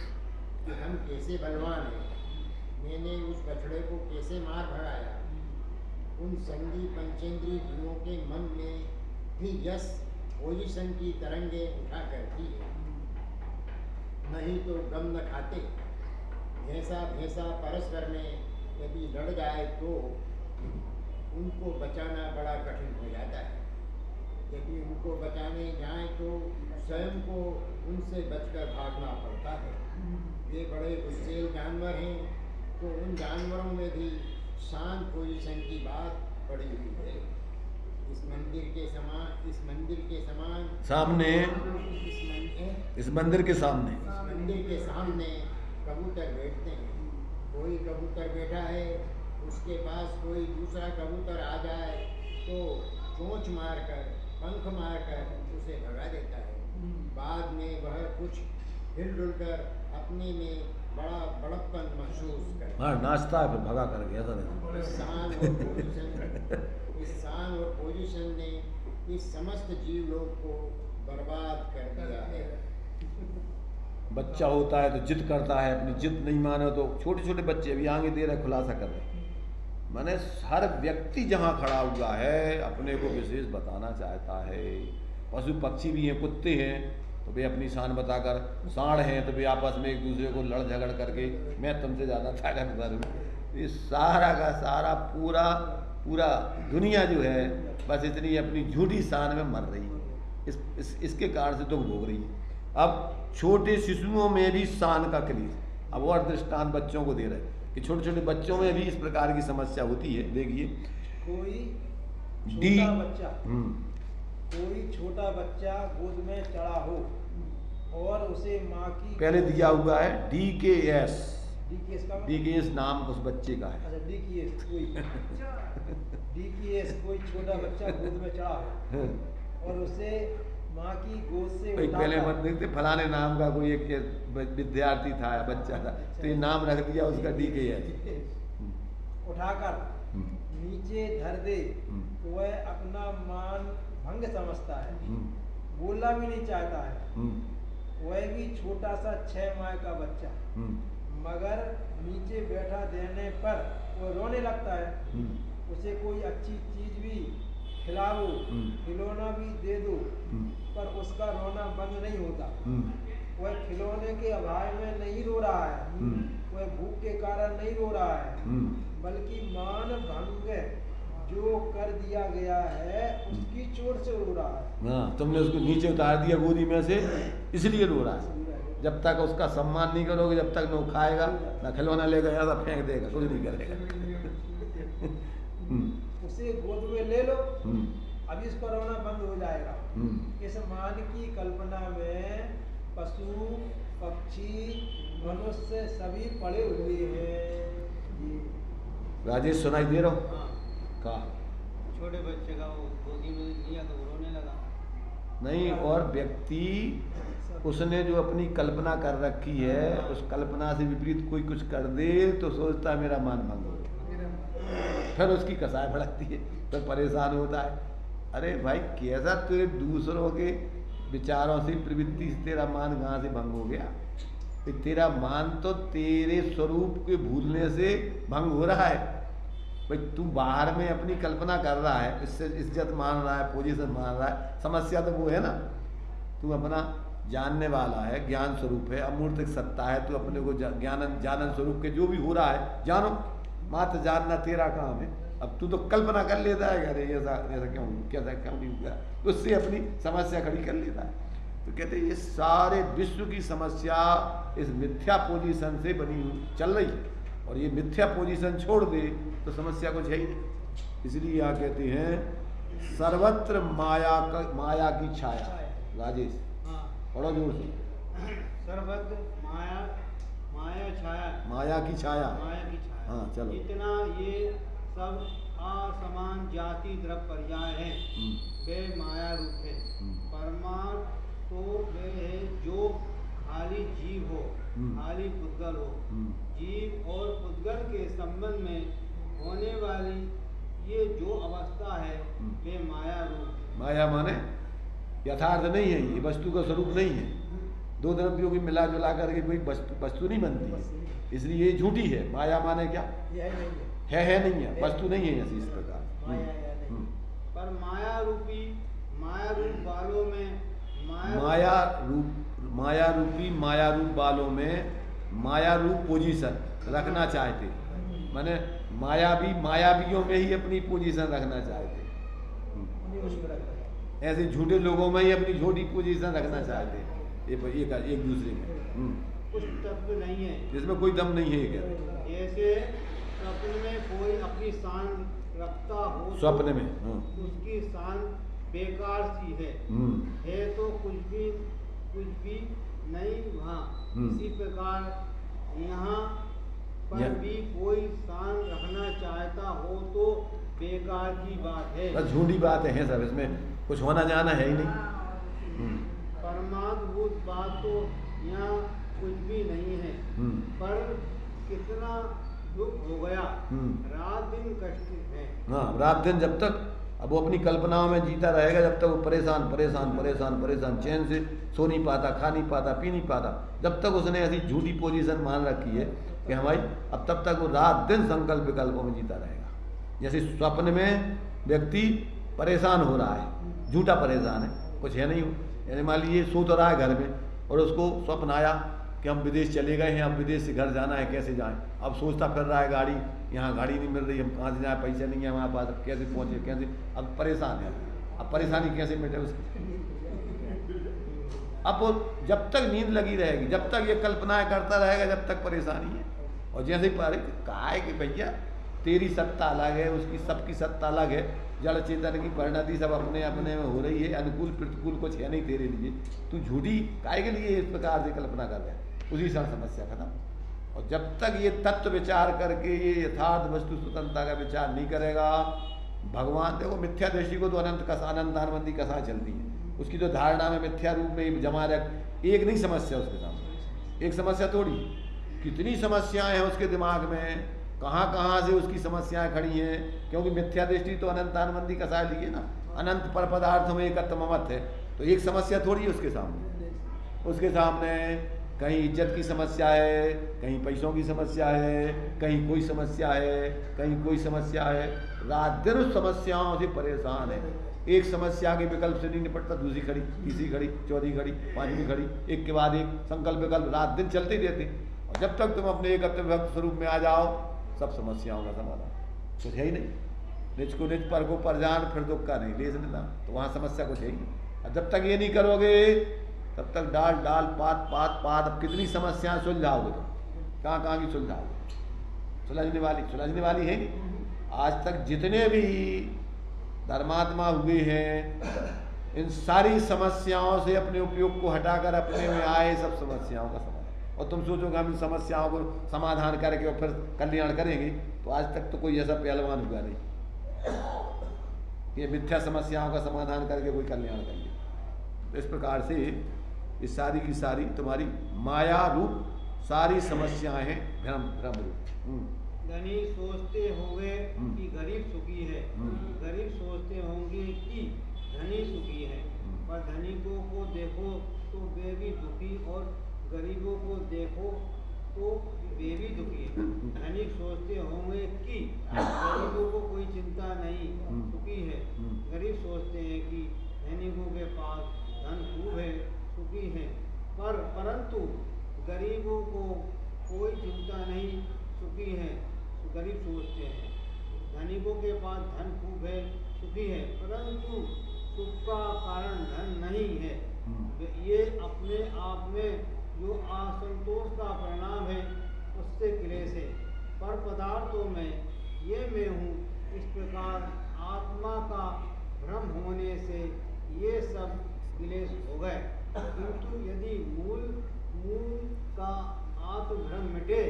कि हम कैसे बलवान हैं, मैंने उस बछड़े को कैसे मार भगाया। उन संगी पंचेंद्रीय जीवों के मन में भी यश पोजीशन की तरंगे उठा करती है, नहीं तो गम न खाते। भैंसा परस्पर में यदि लड़ जाए तो उनको बचाना बड़ा कठिन हो जाता है। यदि उनको बचाने जाएं तो स्वयं को उनसे बचकर भागना पड़ता है। वे बड़े गुस्सेल जानवर हैं, तो उन जानवरों में भी शांत पोजीशन की बात पड़ी हुई है। इस मंदिर के समान सामने इस मंदिर के सामने कबूतर बैठते हैं। कोई कबूतर बैठा है, उसके पास कोई दूसरा कबूतर आ जाए तो चोंच मारकर पंख मारकर उसे भगा देता है। बाद में वह कुछ हिलडुल कर अपने में बड़ा बड़प्पन महसूस करता है। नाचता है, फिर भगा कर गया था। इस शान और पोजीशन ने इस समस्त जीव लोग को बर्बाद कर दिया है। बच्चा होता है तो जिद करता है, अपनी जिद नहीं माने तो छोटे छोटे बच्चे अभी आगे दे रहे खुलासा कर रहे। माने हर व्यक्ति जहाँ खड़ा हुआ है अपने को विशेष बताना चाहता है। पशु पक्षी भी हैं, कुत्ते हैं तो वे अपनी शान बताकर, सांड हैं तो वे आपस में एक दूसरे को लड़ झगड़ करके मैं तुमसे ज़्यादा ताकतवर हूँ। ये सारा का सारा पूरा दुनिया जो है बस इतनी अपनी झूठी शान में मर रही है। इसके कारण से दुख भोग रही है। अब छोटे शिशुओं में भी शान का क्लेश। अब और दृष्टांत बच्चों को दे रहे हैं कि छोटे छोटे बच्चों में भी इस प्रकार की समस्या होती है। देखिए कोई छोटा बच्चा गोद में चढ़ा हो और उसे माँ की, पहले दिया हुआ है DKS नाम उस बच्चे का है। अच्छा, DKS कोई छोटा बच्चा गोद में चढ़ा हो और उसे माँ की गोद से पहले मत देखते फलाने नाम का कोई एक विद्यार्थी था, बच्चा था, तो ये नाम रख दिया उसका DKS। उठाकर नीचे धर दे तो वह अपना मान भंग समझता है, बोलना भी नहीं चाहता है। वह भी छोटा सा 6 माह का बच्चा, मगर नीचे बैठा देने पर वो रोने लगता है। उसे कोई अच्छी चीज भी खिलाओ, खिलौना भी दे दो, पर उसका रोना बंद नहीं होता। वह खिलौने के अभाव में नहीं रो रहा है, वह भूख के कारण नहीं रो रहा है, बल्कि मान भंग जो कर दिया गया है उसकी चोट से रो रहा है। हाँ, तुमने उसको नीचे उतार दिया गोदी में से, इसलिए रो रहा है। जब तक उसका सम्मान नहीं करोगे, जब तक न खाएगा न खिलौना ले गया तो फेंक देगा, कुछ नहीं करेगा। उसे गोद में ले लो, अभी इसका रोना बंद हो जाएगा। इस मान की कल्पना में पशु पक्षी मनुष्य सभी पड़े हुए हैं। राजेश सुनाई दे रहा हूँ का छोटे बच्चे का वो गोदी में लिया तो वो रोने लगा। नहीं, और व्यक्ति उसने जो अपनी कल्पना कर रखी है उस कल्पना से विपरीत कोई कुछ कर दे तो सोचता है मेरा मान भंग हो गया, फिर उसकी कसाय भड़कती है, फिर परेशान होता है। अरे भाई कैसा तेरे दूसरों के विचारों से प्रवृत्ति से तेरा मान कहाँ से भंग हो गया? तेरा मान तो तेरे स्वरूप के भूलने से भंग हो रहा है। भाई तू बाहर में अपनी कल्पना कर रहा है, इससे इज्जत मान रहा है, पोजीशन मान रहा है, समस्या तो वो है ना। तू अपना जानने वाला है, ज्ञान स्वरूप है, अमूर्त सत्ता है, तू अपने को जानन स्वरूप के जो भी हो रहा है जानो, मात्र जानना तेरा काम है। अब तू तो कल्पना कर लेता है, अरे ऐसा ऐसा क्यों नहीं हुआ, उससे अपनी समस्या खड़ी कर लेता है। तो कहते हैं ये सारे विश्व की समस्या इस मिथ्या पोजीशन से बनी हुई चल रही है, और ये मिथ्या पोजीशन छोड़ दे तो समस्या कुछ है ही नहीं। इसलिए यहाँ कहते हैं सर्वत्र माया की छाया। राजेश पढ़ो जोर से। सर्वत्र माया छाया, माया की छाया। हाँ चलो। इतना ये सब असमान जाति द्रव्य पर्याय है, वे माया रूप है। परमार्थ तो वे है जो खाली जीव हो, खाली पुद्गल हो। जीव और पुद्गल के संबंध में होने वाली ये जो अवस्था है वे माया रूप है। माया माने यथार्थ नहीं है, ये वस्तु का स्वरूप नहीं है। दो द्रव्यों की मिला जुला करके कोई वस्तु नहीं बनती है, इसलिए ये झूठी है। माया माने क्या है नहीं है, वस्तु नहीं है ऐसी इस प्रकार। पर माया रूप वालों में माया रूप वालों में माया रूप पोजीशन रखना चाहते, माने मायावियों में ही अपनी पोजीशन रखना चाहते, ऐसे झूठे लोगों में ही अपनी झूठी पोजीशन रखना चाहते हैं, एक दूसरे में। कुछ तत्व नहीं है जिसमें कोई दम नहीं है। क्या जैसे स्वप्न में कोई अपनी शान रखता हो, स्वप्न में उसकी शान बेकार सी है तो कुछ भी नहीं वहाँ। इसी प्रकार यहाँ पर भी कोई शान रखना चाहता हो तो बेकार की बात है, बस झूठी बातें हैं सब, इसमें कुछ होना जाना है ही नहीं। परमात्मभूत बात तो यहाँ कुछ भी नहीं है। पर कितना दुख हो गया, रात दिन कष्ट है। हाँ, रात दिन जब तक अब वो अपनी कल्पनाओं में जीता रहेगा, जब तक वो परेशान चैन से सो नहीं पाता, खा नहीं पाता, पी नहीं पाता, जब तक उसने ऐसी झूठी पोजीशन मान रखी है कि हमारी, अब तब तक वो रात दिन संकल्प विकल्पों में जीता रहेगा। जैसे स्वप्न में व्यक्ति परेशान हो रहा है, झूठा परेशान है, कुछ है नहीं। यानी मान लीजिए सो तो रहा है घर में और उसको स्वप्न आया कि हम विदेश चले गए हैं, अब विदेश से घर जाना है, कैसे जाएं। अब सोचता फिर रहा है गाड़ी, यहाँ गाड़ी नहीं मिल रही, हम कहाँ से जाएं, पैसे नहीं है हमारे पास, अब कैसे पहुँचे, कैसे, अब परेशान है। अब परेशानी कैसे मिटे उसकी। अब वो जब तक नींद लगी रहेगी, जब तक ये कल्पनाएं करता रहेगा, जब तक परेशानी है। और जैसे कहा है कि भैया तेरी सत्ता अलग है, उसकी सबकी सत्ता अलग है, जड़ चेतन की परिणति सब अपने अपने में हो रही है, अनुकूल प्रतिकूल कुछ है नहीं तेरे लिए, तू झूठी काहे के लिए इस प्रकार से कल्पना कर रहा है, उसी क्षण समस्या खत्म। और जब तक ये तत्व विचार करके ये यथार्थ वस्तु स्वतंत्रता का विचार नहीं करेगा, भगवान देखो मिथ्या दृष्टि को तो अनंत आनंदी कसा चलती है, उसकी तो धारणा में मिथ्या रूप में जमा रख, एक नहीं समस्या उसके सामने, एक समस्या थोड़ी, कितनी समस्याएं हैं उसके दिमाग में, कहाँ से उसकी समस्याएं खड़ी हैं, क्योंकि मिथ्या दृष्टि तो अनंत आनंदी कसा ली है ना, अनंत पर पदार्थ में एकत्व ममत्व है, तो एक समस्या थोड़ी है उसके सामने कहीं इज्जत की समस्या है, कहीं पैसों की समस्या है, कहीं कोई समस्या है, कहीं कोई समस्या है, रात दिन उस समस्याओं से परेशान है। एक समस्या के विकल्प से नहीं निपटता, दूसरी खड़ी, तीसरी खड़ी, चौथी खड़ी, पांचवी खड़ी, एक के बाद एक संकल्प विकल्प रात दिन चलते ही रहते। और जब तक तुम अपने एक भक्त स्वरूप में आ जाओ, सब समस्याओं का समाधान कुछ है ही नहीं। निज को निज पर को पर जान, फिर दुख का नहीं लेस निदान, तो वहाँ समस्या कुछ है ही नहीं। और जब तक ये नहीं करोगे तब तक डाल डाल पात अब कितनी समस्याएं सुलझाओगे तुम, कहाँ की सुलझाओगे, सुलझने वाली है नहीं। आज तक जितने भी धर्मात्मा हुए हैं, इन सारी समस्याओं से अपने उपयोग को हटाकर अपने में आए सब समस्याओं का समाधान। और तुम सोचोगे हम इन समस्याओं को समाधान करके और फिर कल्याण करेंगे, तो आज तक तो कोई ऐसा पहलवान हुआ नहीं ये मिथ्या समस्याओं का समाधान करके कोई कल्याण करिए। तो इस प्रकार से ये सारी की सारी तुम्हारी माया रूप सारी समस्याएं हैं, भ्रम रूप। धनी सोचते होंगे कि गरीब सुखी है, गरीब सोचते होंगे कि धनी सुखी है, पर धनिकों को देखो तो वे भी दुखी और गरीबों को देखो तो वे भी दुखी है। धनिक सोचते होंगे कि गरीबों को कोई चिंता नहीं, सुखी है, गरीब सोचते हैं कि धनिकों के पास धन खूब है, सुखी है, परंतु गरीबों को कोई चिंता नहीं, सुखी है, गरीब सोचते हैं। धनिकों के पास धन खूब है, सुखी है, परंतु सुख का कारण धन नहीं है। ये अपने आप में जो असंतोष का परिणाम है उससे क्लेश है। पर पदार्थों में ये मैं हूँ, इस प्रकार आत्मा का भ्रम होने से ये सब क्लेश हो गए। किंतु यदि मूल का आत्मभ्रम मिटे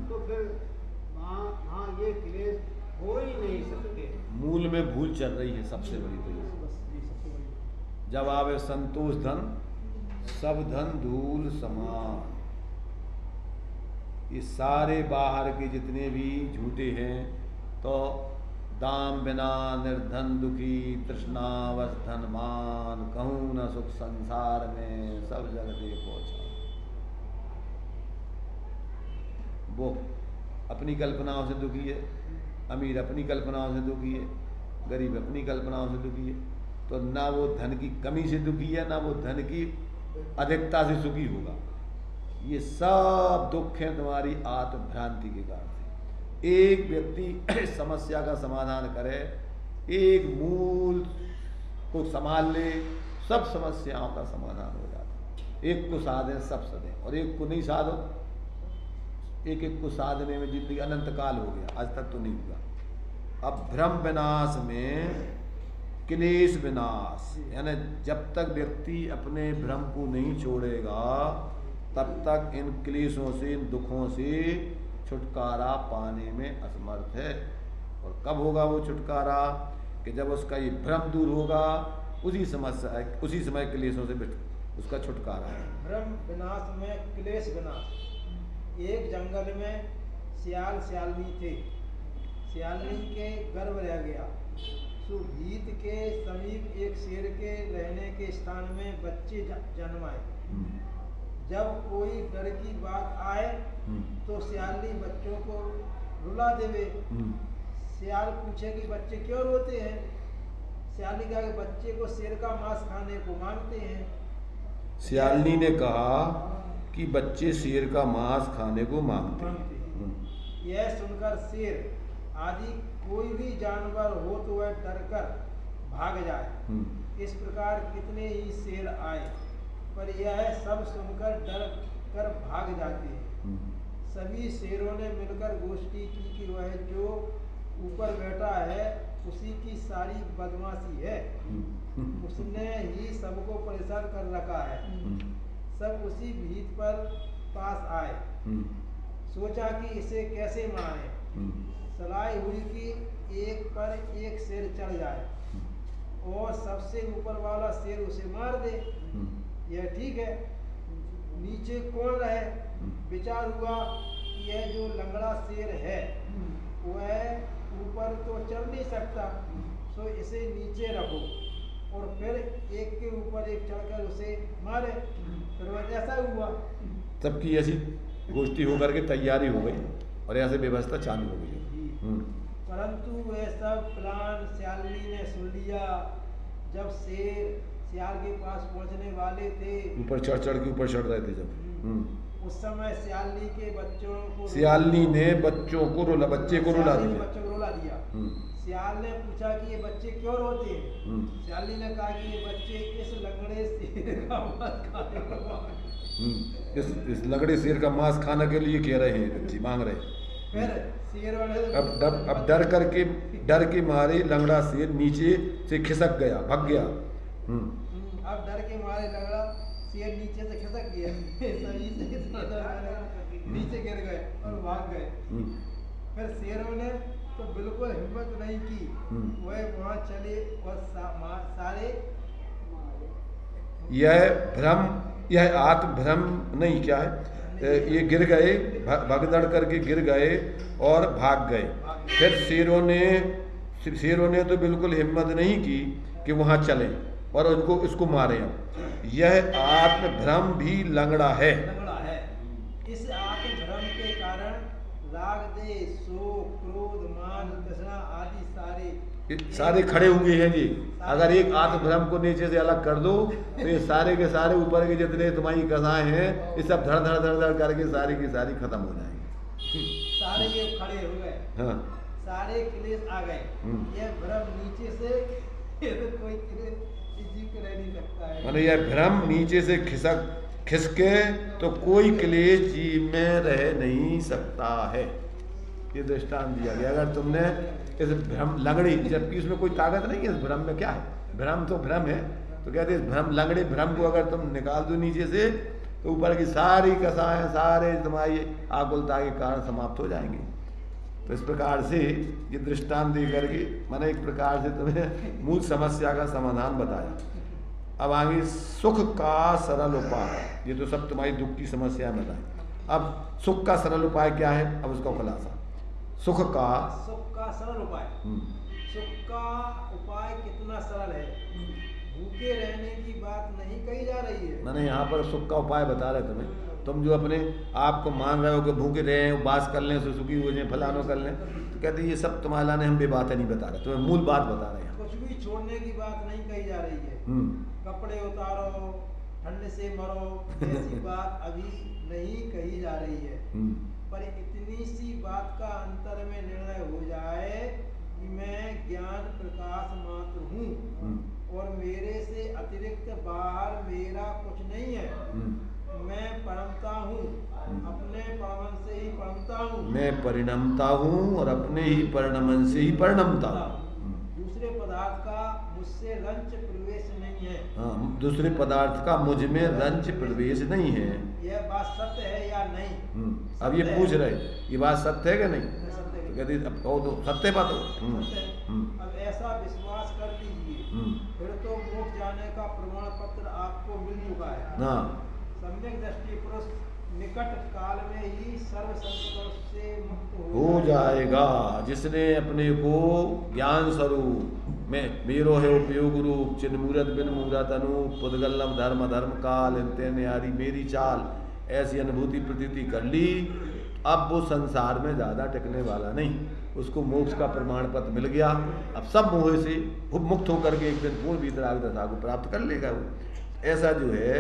तो फिर वहाँ ये क्लेश हो ही नहीं सकते। मूल में भूल चल रही है सबसे बड़ी तो ये। जब आवे संतोष धन, सब धन धूल समान। ये सारे बाहर के जितने भी झूठे हैं तो दाम बिना निर्धन दुखी, तृष्णावश धनमान, कहूँ न सुख संसार में, सब जगते पहुँचा। वो अपनी कल्पनाओं से दुखी है, अमीर अपनी कल्पनाओं से दुखी है, गरीब अपनी कल्पनाओं से दुखी है। तो ना वो धन की कमी से दुखी है, ना वो धन की अधिकता से सुखी होगा। ये सब दुख है तुम्हारी आत्मभ्रांति के कारण से। एक व्यक्ति समस्या का समाधान करे, एक मूल को संभाल ले, सब समस्याओं का समाधान हो जाता। एक को साधे सब सदे, और एक को नहीं साधो, एक एक को साधने में जिंदगी अनंत काल हो गया, आज तक तो नहीं हुआ। अब भ्रम विनाश में क्लेश विनाश, यानी जब तक व्यक्ति अपने भ्रम को नहीं छोड़ेगा तब तक इन क्लेशों से, इन दुखों से छुटकारा पाने में असमर्थ है। और कब होगा वो छुटकारा? कि जब उसका ये भ्रम दूर होगा, उसी समय क्लेशों से उसका छुटकारा है। भ्रम विनाश में क्लेश विनाश। एक जंगल में सियाल सियालनी थे। सियालनी के गर्भ रह गया। सुभीत के समीप एक शेर के रहने के स्थान में बच्चे जन्माए। जब कोई डर की बात आए तो सियालनी बच्चों को रुला देवे। सियाल पूछे कि बच्चे क्यों रोते हैं? सियालनी कहा कि बच्चे को शेर का मांस खाने को मांगते हैं। सियालनी ने कहा कि बच्चे शेर का मांस खाने को मांगते हैं। यह सुनकर शेर आदि कोई भी जानवर हो तो वह डरकर भाग जाए। इस प्रकार कितने ही शेर आए, पर यह सब सुनकर डर कर भाग जाते हैं। सभी शेरों ने मिलकर गोष्ठी की कि वह जो ऊपर बैठा है उसी की सारी बदमाशी है, उसने ही सबको परेशान कर रखा है। सब उसी भीत पर पास आए, सोचा कि इसे कैसे मारे। सलाह हुई कि एक पर एक शेर चढ़ जाए और सबसे ऊपर वाला शेर उसे मार दे। यह ठीक है, नीचे कौन रहे? विचार हुआ कि यह जो लंगड़ा शेर है वह ऊपर तो चढ़ नहीं सकता, सो इसे नीचे रखो और फिर एक के ऊपर एक चढ़कर उसे मारे। फिर वह ऐसा हुआ। सबकी ऐसी गोष्ठी होकर के तैयारी हो गई और ऐसे व्यवस्था चालू हो गई। परंतु वह सब प्लान सियालनी ने सुन लिया। जब शेर सियाल के पास पहुंचने वाले थे, ऊपर चढ़ के ऊपर चढ़ रहे थे जब, उस समय सियालनी के बच्चों को सियालनी ने बच्चे को रुला दिया। सियाल ने पूछा कि ये बच्चे क्यों रोते हैं? सियालनी ने कहा कि ये बच्चे इस लंगड़े शेर का मांस खाने को इस लंगड़े शेर का मांस खाने के लिए कह रहे हैं, बच्चे मांग रहे हैं। फिर शेरों ने अब डर के मारे लंगड़ा शेर नीचे से खिसक गया, भाग गया। अब डर के मारे लंगड़ा शेर नीचे से खिसक गया। नीचे गिर गए और भाग गए। फिर शेरों ने तो बिल्कुल हिम्मत नहीं की, वह वहां चले और सारे यह आत्म भ्रम नहीं, क्या है, ये गिर गए, भगदड़ करके गिर गए और भाग गए। फिर शेरों ने तो बिल्कुल हिम्मत नहीं की कि वहां चले और इसको मारे। यह आत्म भ्रम भी लंगड़ा है। इस आत्म भ्रम के कारण राग, देश, शोक, क्रोध, मान, तृष्णा आदि सारे खड़े हुए हैं जी। अगर एक आत्म भ्रम को नीचे से अलग कर दो तो ये सारे के सारे ऊपर के जितने तुम्हारी कसाएं हैं ये सब धड़ धड़ धड़ धड़ करके सारी की सारी खत्म हो जाएंगी। सारे ये खड़े हो गए। हाँ, सारे क्लेश आ गए। यह भ्रम नीचे से ये तो कोई क्लेश जीव के रह नहीं सकता है। माने यह भ्रम नीचे से खिसके तो कोई क्लेश जीव में रह नहीं सकता है। ये दृष्टांत दिया गया। अगर तुमने इस भ्रम लंगड़ी, जबकि उसमें कोई ताकत नहीं है, इस भ्रम में क्या है, भ्रम तो भ्रम है, तो कहते हैं भ्रम लंगड़ी भ्रम को अगर तुम निकाल दो नीचे से तो ऊपर की सारी कसाएं सारे तुम्हारी आकुलता के कारण समाप्त हो जाएंगे। तो इस प्रकार से ये दृष्टांत दे करके मैंने एक प्रकार से तुम्हें मूल समस्या का समाधान बताया। अब आगे सुख का सरल उपाय, ये तो सब तुम्हारी दुख की समस्या बताए। अब सुख का सरल उपाय क्या है, अब उसका खुलासा। सुख का सरल उपाय। सुख का उपाय कितना सरल है। भूखे रहने की बात नहीं कही जा रही है। मैंने यहाँ पर सुख का उपाय बता रहे तुम्हें। तुम जो अपने आप को मान रहे हो कि भूखे रहे, उपवास कर लें, सुखी हो जाए, फलानो कर लें, तो कहते ये सब तुम्हारे लाने हम बेबातें नहीं बता रहे, तुम्हें मूल बात बता रहे हैं। कुछ भी छोड़ने की बात नहीं कही जा रही है। कपड़े उतारो, ठंड से मरो, ऐसी बात अभी नहीं कही जा रही है। पर इतनी सी बात का अंतर में निर्णय हो जाए कि मैं ज्ञान प्रकाश मात्र हूँ और मेरे से अतिरिक्त बाहर मेरा कुछ नहीं है। मैं परमता हूँ, अपने परमन से ही परमता हूँ। मैं परिणमता हूँ और अपने ही परिणमन से ही परिणमता हूँ। दूसरे पदार्थ का मुझसे रंच प्रवेश नहीं है। हाँ, दूसरे पदार्थ का मुझ में रंच प्रवेश नहीं है। यह बात सत्य है या नहीं? अब ये पूछ रहे ये बात सत्य है कि नहीं? तो कहते अब कहो तो सत्य बात हो। अब ऐसा विश्वास कर लीजिए, फिर तो मोक्ष जाने का प्रमाण पत्र आपको मिल चुका है। हाँ, सम्यक दृष्टि पुरुष निकट काल में ही सर्व संकटों से मुक्त हो जाएगा। जिसने अपने को ज्ञान स्वरूप में मेरो है उपयोग रूप चिन्मूरत बिन मूरत अनूप पुद्गल्लम धर्म धर्म काल इंते न्यारी मेरी चाल ऐसी अनुभूति प्रतीति कर ली, अब वो संसार में ज़्यादा टिकने वाला नहीं। उसको मोक्ष का प्रमाण पत्र मिल गया। अब सब मोह से मुक्त होकर के एक दिन पूर्ण वितराग दशा को प्राप्त कर लेगा वो। ऐसा जो है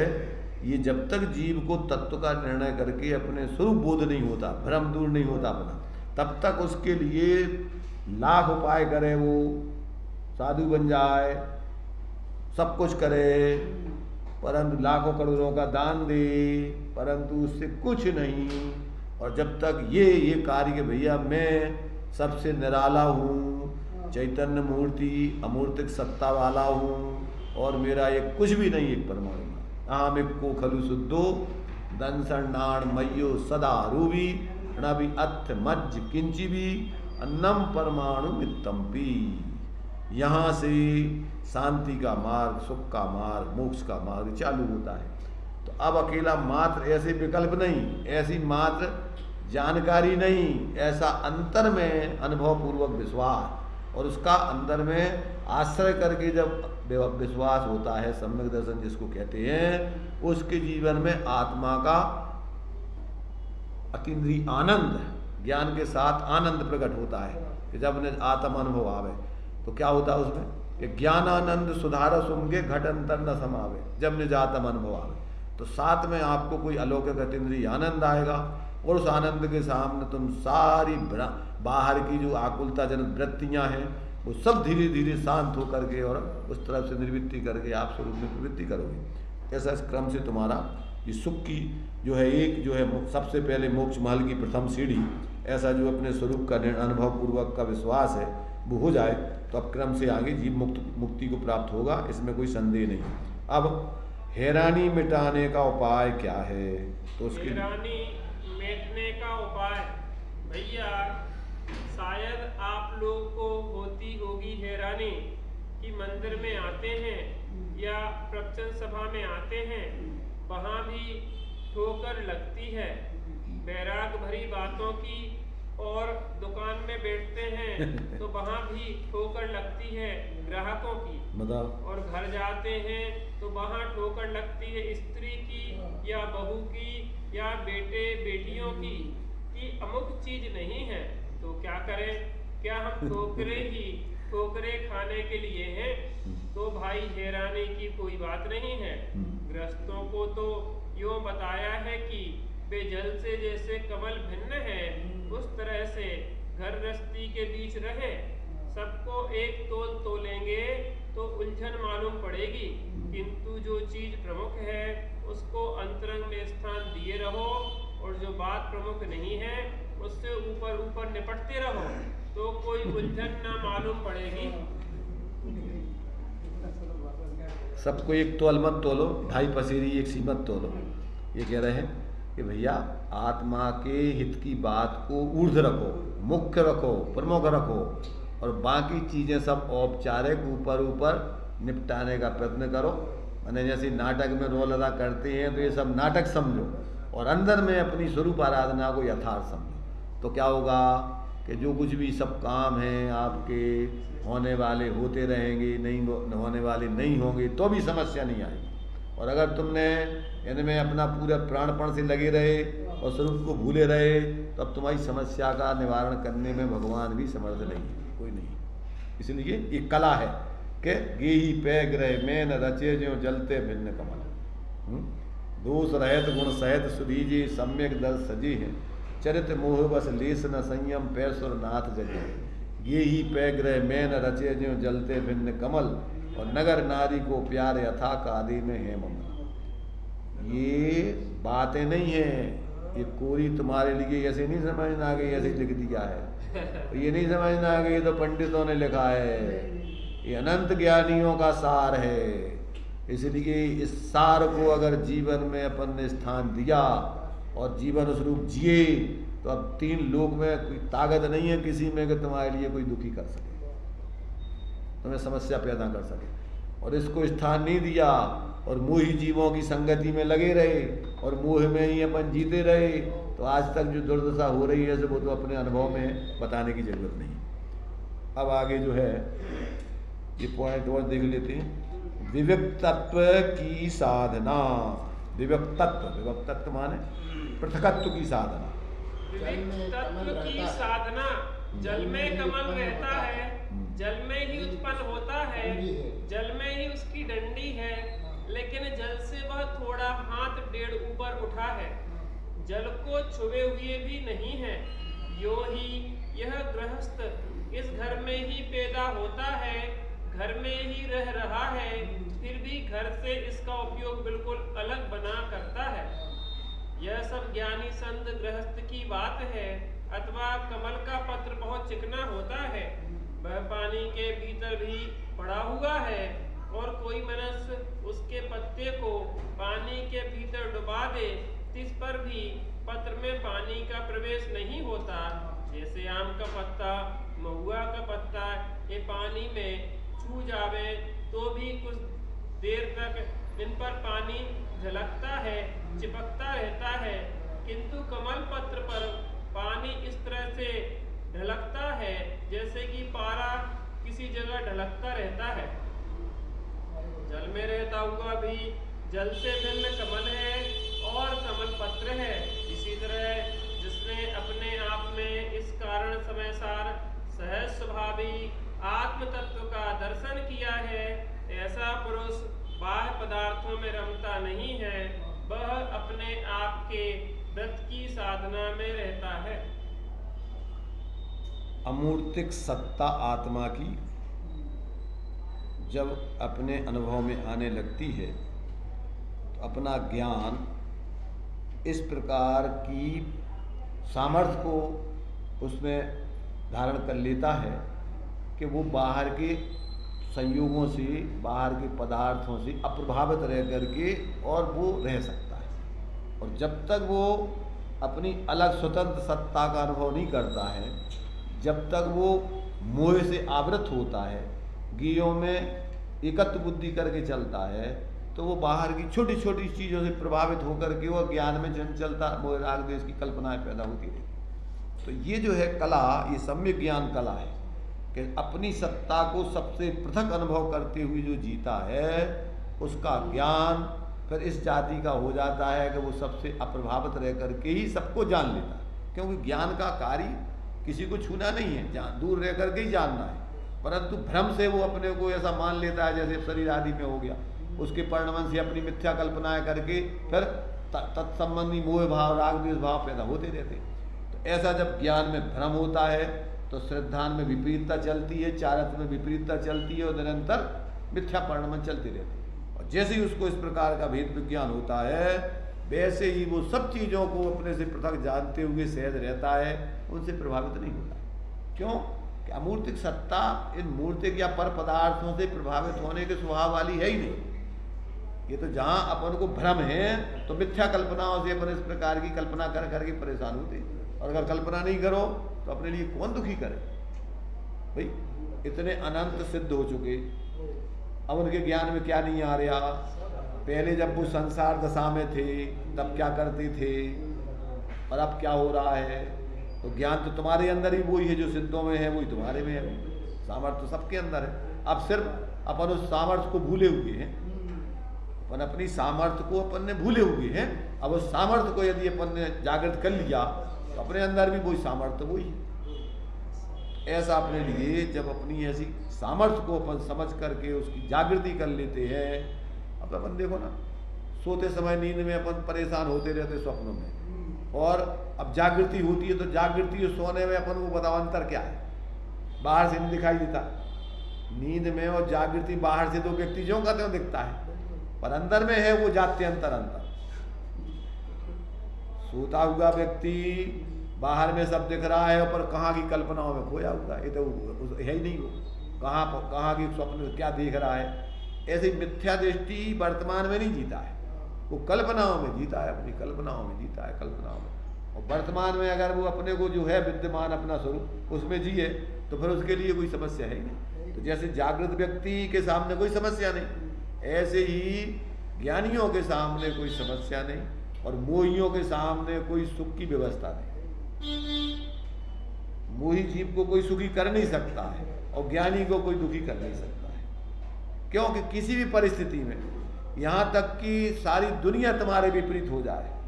ये जब तक जीव को तत्व का निर्णय करके अपने स्वरूप बोध नहीं होता, भ्रम दूर नहीं होता अपना, तब तक उसके लिए लाख उपाय करे, वो साधु बन जाए, सब कुछ करे, परंतु लाखों करोड़ों का दान दे, परंतु उससे कुछ नहीं। और जब तक ये कार्य के भैया मैं सबसे निराला हूँ, चैतन्य मूर्ति अमूर्तिक सत्ता वाला हूँ और मेरा एक कुछ भी नहीं, एक परमाणु आमिक को खलु शुद्धो दंसन नाण मयो सदा रूबी नबी अथ मज्ज किंची भी अन्नम परमाणु मित्तम पी। यहाँ से शांति का मार्ग, सुख का मार्ग, मोक्ष का मार्ग चालू होता है। तो अब अकेला मात्र ऐसे विकल्प नहीं, ऐसी मात्र जानकारी नहीं, ऐसा अंतर में अनुभव पूर्वक विश्वास और उसका अंदर में आश्रय करके जब विश्वास होता है, सम्यक दर्शन जिसको कहते हैं, उसके जीवन में आत्मा का अतीन्द्रिय आनंद, ज्ञान के साथ आनंद प्रकट होता है। कि जब ने आत्म अनुभव आवे तो क्या होता है उसमें कि ज्ञानानंद सुधार सुमगे घट अंतर न समावे। जब निज आत्म अनुभव आवे तो साथ में आपको कोई अलौकिक अतीन्द्रिय आनंद आएगा और उस आनंद के सामने तुम सारी बाहर की जो आकुलता जनक वृत्तियाँ हैं वो सब धीरे धीरे शांत होकर के और उस तरफ से निवृत्ति करके आप स्वरूप में प्रवृत्ति करोगे। ऐसा इस क्रम से तुम्हारा ये सुख की जो है एक जो है सबसे पहले मोक्ष मार्ग की प्रथम सीढ़ी, ऐसा जो अपने स्वरूप का अनुभव पूर्वक का विश्वास है वो हो जाए तो अब क्रम से आगे जीव मुक्ति को प्राप्त होगा, इसमें कोई संदेह नहीं। अब हैरानी मिटाने का उपाय क्या है? तो उसके हैरानी मिटने का उपाय भैया शायद आप लोग को होती होगी हैरानी कि मंदिर में आते हैं या प्रवचन सभा में आते हैं, वहाँ भी ठोकर लगती है बैराग भरी बातों की, और दुकान में बैठते हैं तो वहाँ भी ठोकर लगती है ग्राहकों की, और घर जाते हैं तो वहाँ ठोकर लगती है स्त्री की या बहू की या बेटे बेटियों की कि अमुक चीज नहीं है। तो क्या करें? क्या हम ठोकरे खाने के लिए हैं? तो भाई हैरानी की कोई बात नहीं है। गृहस्थों को तो यूँ बताया है कि वे जल से जैसे कमल भिन्न है, उस तरह से घर गृहस्थी के बीच रहे, सबको एक तोल तोलेंगे तो उलझन मालूम पड़ेगी, किंतु जो चीज प्रमुख है उसको अंतरंग में स्थान दिए रहो, और जो बात प्रमुख नहीं है उससे ऊपर ऊपर निपटते रहो, तो कोई उलझन ना मालूम पड़ेगी। सबको एक तोल मत तोलो, ढाई पसेरी एक सी मत तोलो। ये कह रहे हैं कि भैया आत्मा के हित की बात को ऊर्ध्व रखो, मुख्य रखो, प्रमुख रखो, और बाकी चीज़ें सब औपचारिक ऊपर ऊपर निपटाने का प्रयत्न करो। मैंने जैसे नाटक में रोल अदा करते हैं तो ये सब नाटक समझो, और अंदर में अपनी स्वरूप आराधना को यथार्थ समझो। तो क्या होगा कि जो कुछ भी सब काम हैं आपके होने वाले होते रहेंगे, नहीं होने वाले नहीं होंगे, तो भी समस्या नहीं आएगी। और अगर तुमने इनमें अपना पूरे प्राणपण से लगे रहे और स्वरूप को भूले रहे, तो अब तुम्हारी समस्या का निवारण करने में भगवान भी समर्थ नहीं है, कोई नहीं। इसलिए ये कला है कि गेही पे ग्रह में न रचे ज्यों जलते भिन्न कमल, दोष रहत गुण सहित सुधीजे सम्यक दर्श सजे हैं, चरित मोह बस लेस न संयम पैसुर नाथ जगे, गेही पे ग्रह में न रचे ज्यों जलते भिन्न कमल, और नगर नारी को प्यार यथा कादे में है ममल। ये बातें नहीं है, ये कोरी तुम्हारे लिए ऐसे नहीं समझना आ गई, ऐसे लिख दिया है, ये नहीं समझना आ गई तो पंडितों ने लिखा है, ये अनंत ज्ञानियों का सार है। इसलिए इस सार को अगर जीवन में अपन ने स्थान दिया और जीवन स्वरूप जिए, तो अब तीन लोक में कोई ताकत नहीं है किसी में कि तुम्हारे लिए कोई दुखी कर सके, तुम्हें समस्या पैदा कर सके। और इसको स्थान नहीं दिया और मोही जीवों की संगति में लगे रहे और मोह में ही अपन जीते रहे, तो आज तक जो दुर्दशा हो रही है वो तो अपने अनुभव में बताने की जरूरत नहीं। अब आगे जो है ये पॉइंट और देख लेते हैं। विविक्तत्व की साधना, विविक्तत्व माने पृथकत्व की साधना। विविक्तत्व की साधना, जल में कमल रहता है, जल में ही उत्पन्न होता है, जल में ही उसकी डंडी है, लेकिन जल से वह थोड़ा हाथ डेढ़ ऊपर उठा है, जल को छुए हुए भी नहीं है। यो ही यह गृहस्थ इस घर में ही पैदा होता है, घर में ही रह रहा है, फिर भी घर से इसका उपयोग बिल्कुल अलग बना करता है। यह सब ज्ञानी संत गृहस्थ की बात है। अथवा कमल का पत्र बहुत चिकना होता है, वह पानी के भीतर भी पड़ा हुआ है, और कोई मनुष्य उसके पत्ते को पानी के भीतर डुबा दे, इस पर भी पत्र में पानी का प्रवेश नहीं होता। जैसे आम का पत्ता, महुआ का पत्ता ये पानी में छू जावे तो भी कुछ देर तक इन पर पानी झलकता है, चिपकता रहता है, किंतु कमल पत्र पर पानी इस तरह से ढलकता है जैसे कि पारा किसी जगह ढलकता रहता है। जल में रहता हुआ भी जल से भिन्न कमल है और कमल पत्र है। इसी तरह जिसने अपने आप में इस कारण समय सार सहज स्वभावी आत्म तत्व का दर्शन किया है, ऐसा पुरुष बाह्य पदार्थों में रमता नहीं है, वह अपने आप के व्रत की साधना में रहता है। अमूर्तिक सत्ता आत्मा की जब अपने अनुभव में आने लगती है तो अपना ज्ञान इस प्रकार की सामर्थ्य को उसमें धारण कर लेता है कि वो बाहर के संयोगों से, बाहर के पदार्थों से अप्रभावित रह करके और वो रह सकता है। और जब तक वो अपनी अलग स्वतंत्र सत्ता का अनुभव नहीं करता है, जब तक वो मोह से आवृत होता है, गियों में एकत्व बुद्धि करके चलता है, तो वो बाहर की छोटी छोटी चीज़ों से प्रभावित होकर के वो ज्ञान में चंचलता, मोह राग द्वेष की कल्पनाएं पैदा होती रहती। तो ये जो है कला, ये सम्यक ज्ञान कला है कि अपनी सत्ता को सबसे पृथक अनुभव करते हुए जो जीता है उसका ज्ञान फिर इस जाति का हो जाता है कि वो सबसे अप्रभावित रह करके ही सबको जान लेता है। क्योंकि ज्ञान का कार्य किसी को छूना नहीं है, दूर रह करके ही जानना है, परंतु भ्रम से वो अपने को ऐसा मान लेता है जैसे शरीर आदि में हो गया, उसके परिणमन से अपनी मिथ्या कल्पनाएं करके फिर तत्संबंधी मोह भाव, राग द्वेष भाव पैदा होते रहते। तो ऐसा जब ज्ञान में भ्रम होता है तो श्रद्धान में विपरीतता चलती है, चारत्व में विपरीतता चलती है और निरंतर मिथ्या परिणमन चलती रहती है। और जैसे ही उसको इस प्रकार का भेद विज्ञान होता है, वैसे ही वो सब चीज़ों को अपने से पृथक जानते हुए सहज रहता है, उनसे प्रभावित नहीं होता। क्यों कि अमूर्तिक सत्ता इन मूर्तिक या पर पदार्थों से प्रभावित होने के स्वभाव वाली है ही नहीं। ये तो जहाँ अपन को भ्रम है तो मिथ्या कल्पनाओं से अपन इस प्रकार की कल्पना कर करके परेशान होते हैं। और अगर कल्पना नहीं करो तो अपने लिए कौन दुखी करे भाई। इतने अनंत सिद्ध हो चुके, अब उनके ज्ञान में क्या नहीं आ रहा। पहले जब वो संसार दशा में थे तब क्या करते थे और अब क्या हो रहा है। तो ज्ञान तो तुम्हारे अंदर ही वही है जो सिद्धों में है, वही तुम्हारे में है। सामर्थ्य तो सबके अंदर है। अब सिर्फ अपन उस सामर्थ्य को भूले हुए हैं, अपन अपनी सामर्थ्य को अपन ने भूले हुए हैं। अब उस सामर्थ्य को यदि अपन ने जागृत कर लिया तो अपने अंदर भी वही सामर्थ्य वही है। ऐसा अपने लिए जब अपनी ऐसी सामर्थ्य को अपन समझ करके उसकी जागृति कर लेते हैं। अब अपन देखो ना, सोते समय नींद में अपन परेशान होते रहते स्वप्नों में, और अब जागृति होती है तो जागृति और सोने में अपन को बताओ अंतर क्या है। बाहर से नहीं दिखाई देता। नींद में और जागृति बाहर से तो व्यक्ति जो का त्यों दिखता है, पर अंदर में है वो जाते अंतर अंतर। सोता हुआ व्यक्ति बाहर में सब दिख रहा है, पर कहाँ की कल्पनाओं में खोया हुआ है। ये तो है ही नहीं, वो कहाँ की स्वप्न क्या देख रहा है। ऐसी मिथ्या दृष्टि वर्तमान में नहीं जीता है, वो कल्पनाओं में जीता है, अपनी कल्पनाओं में जीता है, कल्पनाओं में। और वर्तमान में अगर वो अपने को जो है विद्यमान अपना स्वरूप उसमें जिए तो फिर उसके लिए कोई समस्या है नहीं। तो जैसे जागृत व्यक्ति के सामने कोई समस्या नहीं, ऐसे ही ज्ञानियों के सामने कोई समस्या नहीं और मोहियों के सामने कोई सुख की व्यवस्था नहीं। मोही जीव को कोई सुखी कर नहीं सकता है और ज्ञानी को कोई दुखी कर नहीं सकता है। क्योंकि किसी भी परिस्थिति में, यहाँ तक कि सारी दुनिया तुम्हारे विपरीत हो जाए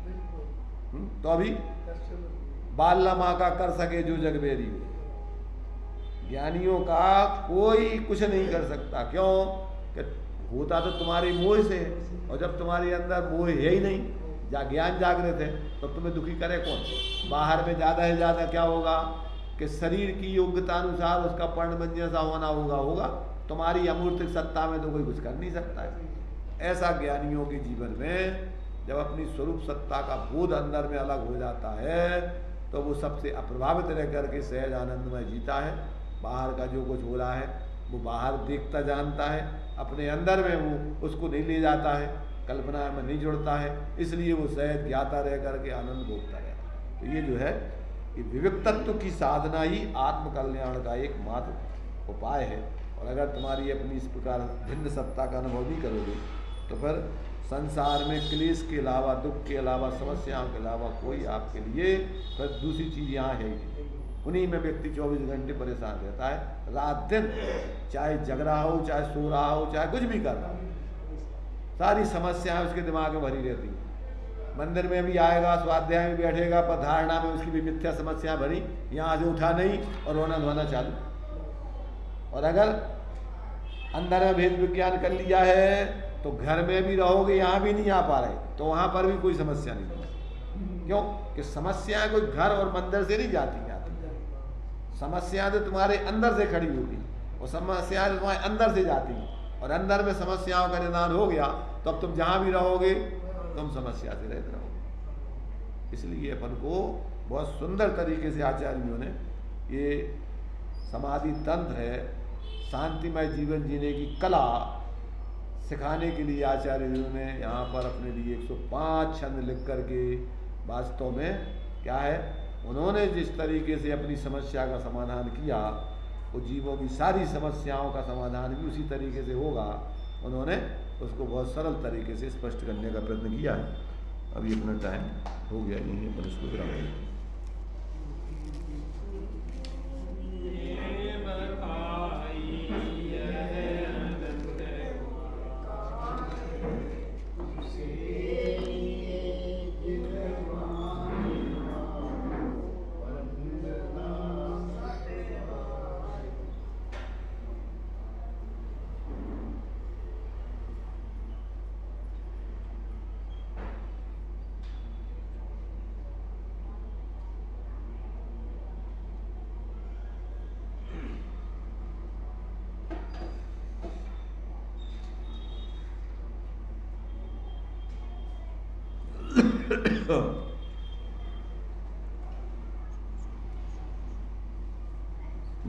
तो अभी बाल्ला माँ का कर सके जो जगबेरी हो। ज्ञानियों का कोई कुछ नहीं कर सकता। क्यों कि होता तो तुम्हारी मोह से है, और जब तुम्हारे अंदर मोह है ही नहीं, ज्ञान जागृत है, तो तुम्हें दुखी करे कौन। बाहर में ज़्यादा से ज़्यादा क्या होगा कि शरीर की योग्यता अनुसार उसका पर्ण जैसा होना होगा। तुम्हारी अमूर्तिक सत्ता में तो कोई कुछ कर नहीं सकता है। ऐसा ज्ञानियों के जीवन में जब अपनी स्वरूप सत्ता का बोध अंदर में अलग हो जाता है तो वो सबसे अप्रभावित रह करके सहज आनंद में जीता है। बाहर का जो कुछ हो रहा है वो बाहर देखता जानता है, अपने अंदर में वो उसको नहीं ले जाता है, कल्पना में नहीं जुड़ता है, इसलिए वो सहज ज्ञाता रह करके आनंद भोगता रहता है। तो ये जो है ये विवेक तत्व की साधना ही आत्मकल्याण का एकमात्र उपाय है। और अगर तुम्हारी अपनी इस प्रकार भिन्न सत्ता का अनुभव नहीं करोगे तो फिर संसार में क्लेश के अलावा, दुख के अलावा, समस्याओं के अलावा कोई आपके लिए फिर दूसरी चीज़ यहाँ है ही नहीं। उन्हीं में व्यक्ति 24 घंटे परेशान रहता है, रात दिन, चाहे जग रहा हो, चाहे सो रहा हो, चाहे कुछ भी कर रहा हो, सारी समस्याएं उसके दिमाग में भरी रहती हैं। मंदिर में भी आएगा, स्वाध्याय में बैठेगा, पर धारणा में उसकी भी मिथ्या समस्या भरी, यहाँ से उठा नहीं और रोना धोना चालू। और अगर अंदर में भेद विज्ञान कर लिया है तो घर में भी रहोगे, यहाँ भी नहीं आ पा रहे तो वहाँ पर भी कोई समस्या नहीं। क्यों कि समस्याएं कोई घर और मंदिर से नहीं जाती। समस्याएं तो तुम्हारे अंदर से खड़ी होती और समस्याएं तुम्हारे अंदर से जाती, और अंदर में समस्याओं का निदान हो गया तो अब तुम जहाँ भी रहोगे तुम समस्या से रहते रहोगे। इसलिए अपन को बहुत सुंदर तरीके से आचार्यों ने ये समाधि तंत्र है, शांतिमय जीवन जीने की कला सिखाने के लिए आचार्यों ने यहाँ पर अपने लिए 105 छंद लिख करके वास्तव में क्या है, उन्होंने जिस तरीके से अपनी समस्या का समाधान किया वो जीवों की सारी समस्याओं का समाधान भी उसी तरीके से होगा। उन्होंने उसको बहुत सरल तरीके से स्पष्ट करने का प्रयत्न किया है। अभी अपना टाइम हो गया, यहीं पर इसको विराम देते हैं।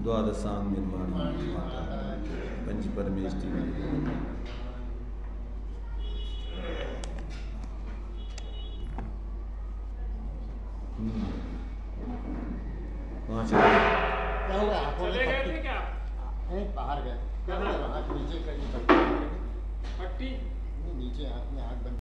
द्वादशांग निर्माणी माता पंच परमेष्टि। वहाँ चले क्या हुआ आंखों में चले गए पट्टी थे क्या? बाहर गए क्या कहाँ? हुआ आँख नीचे करनी पट्टी नीचे आँख में आँख बंद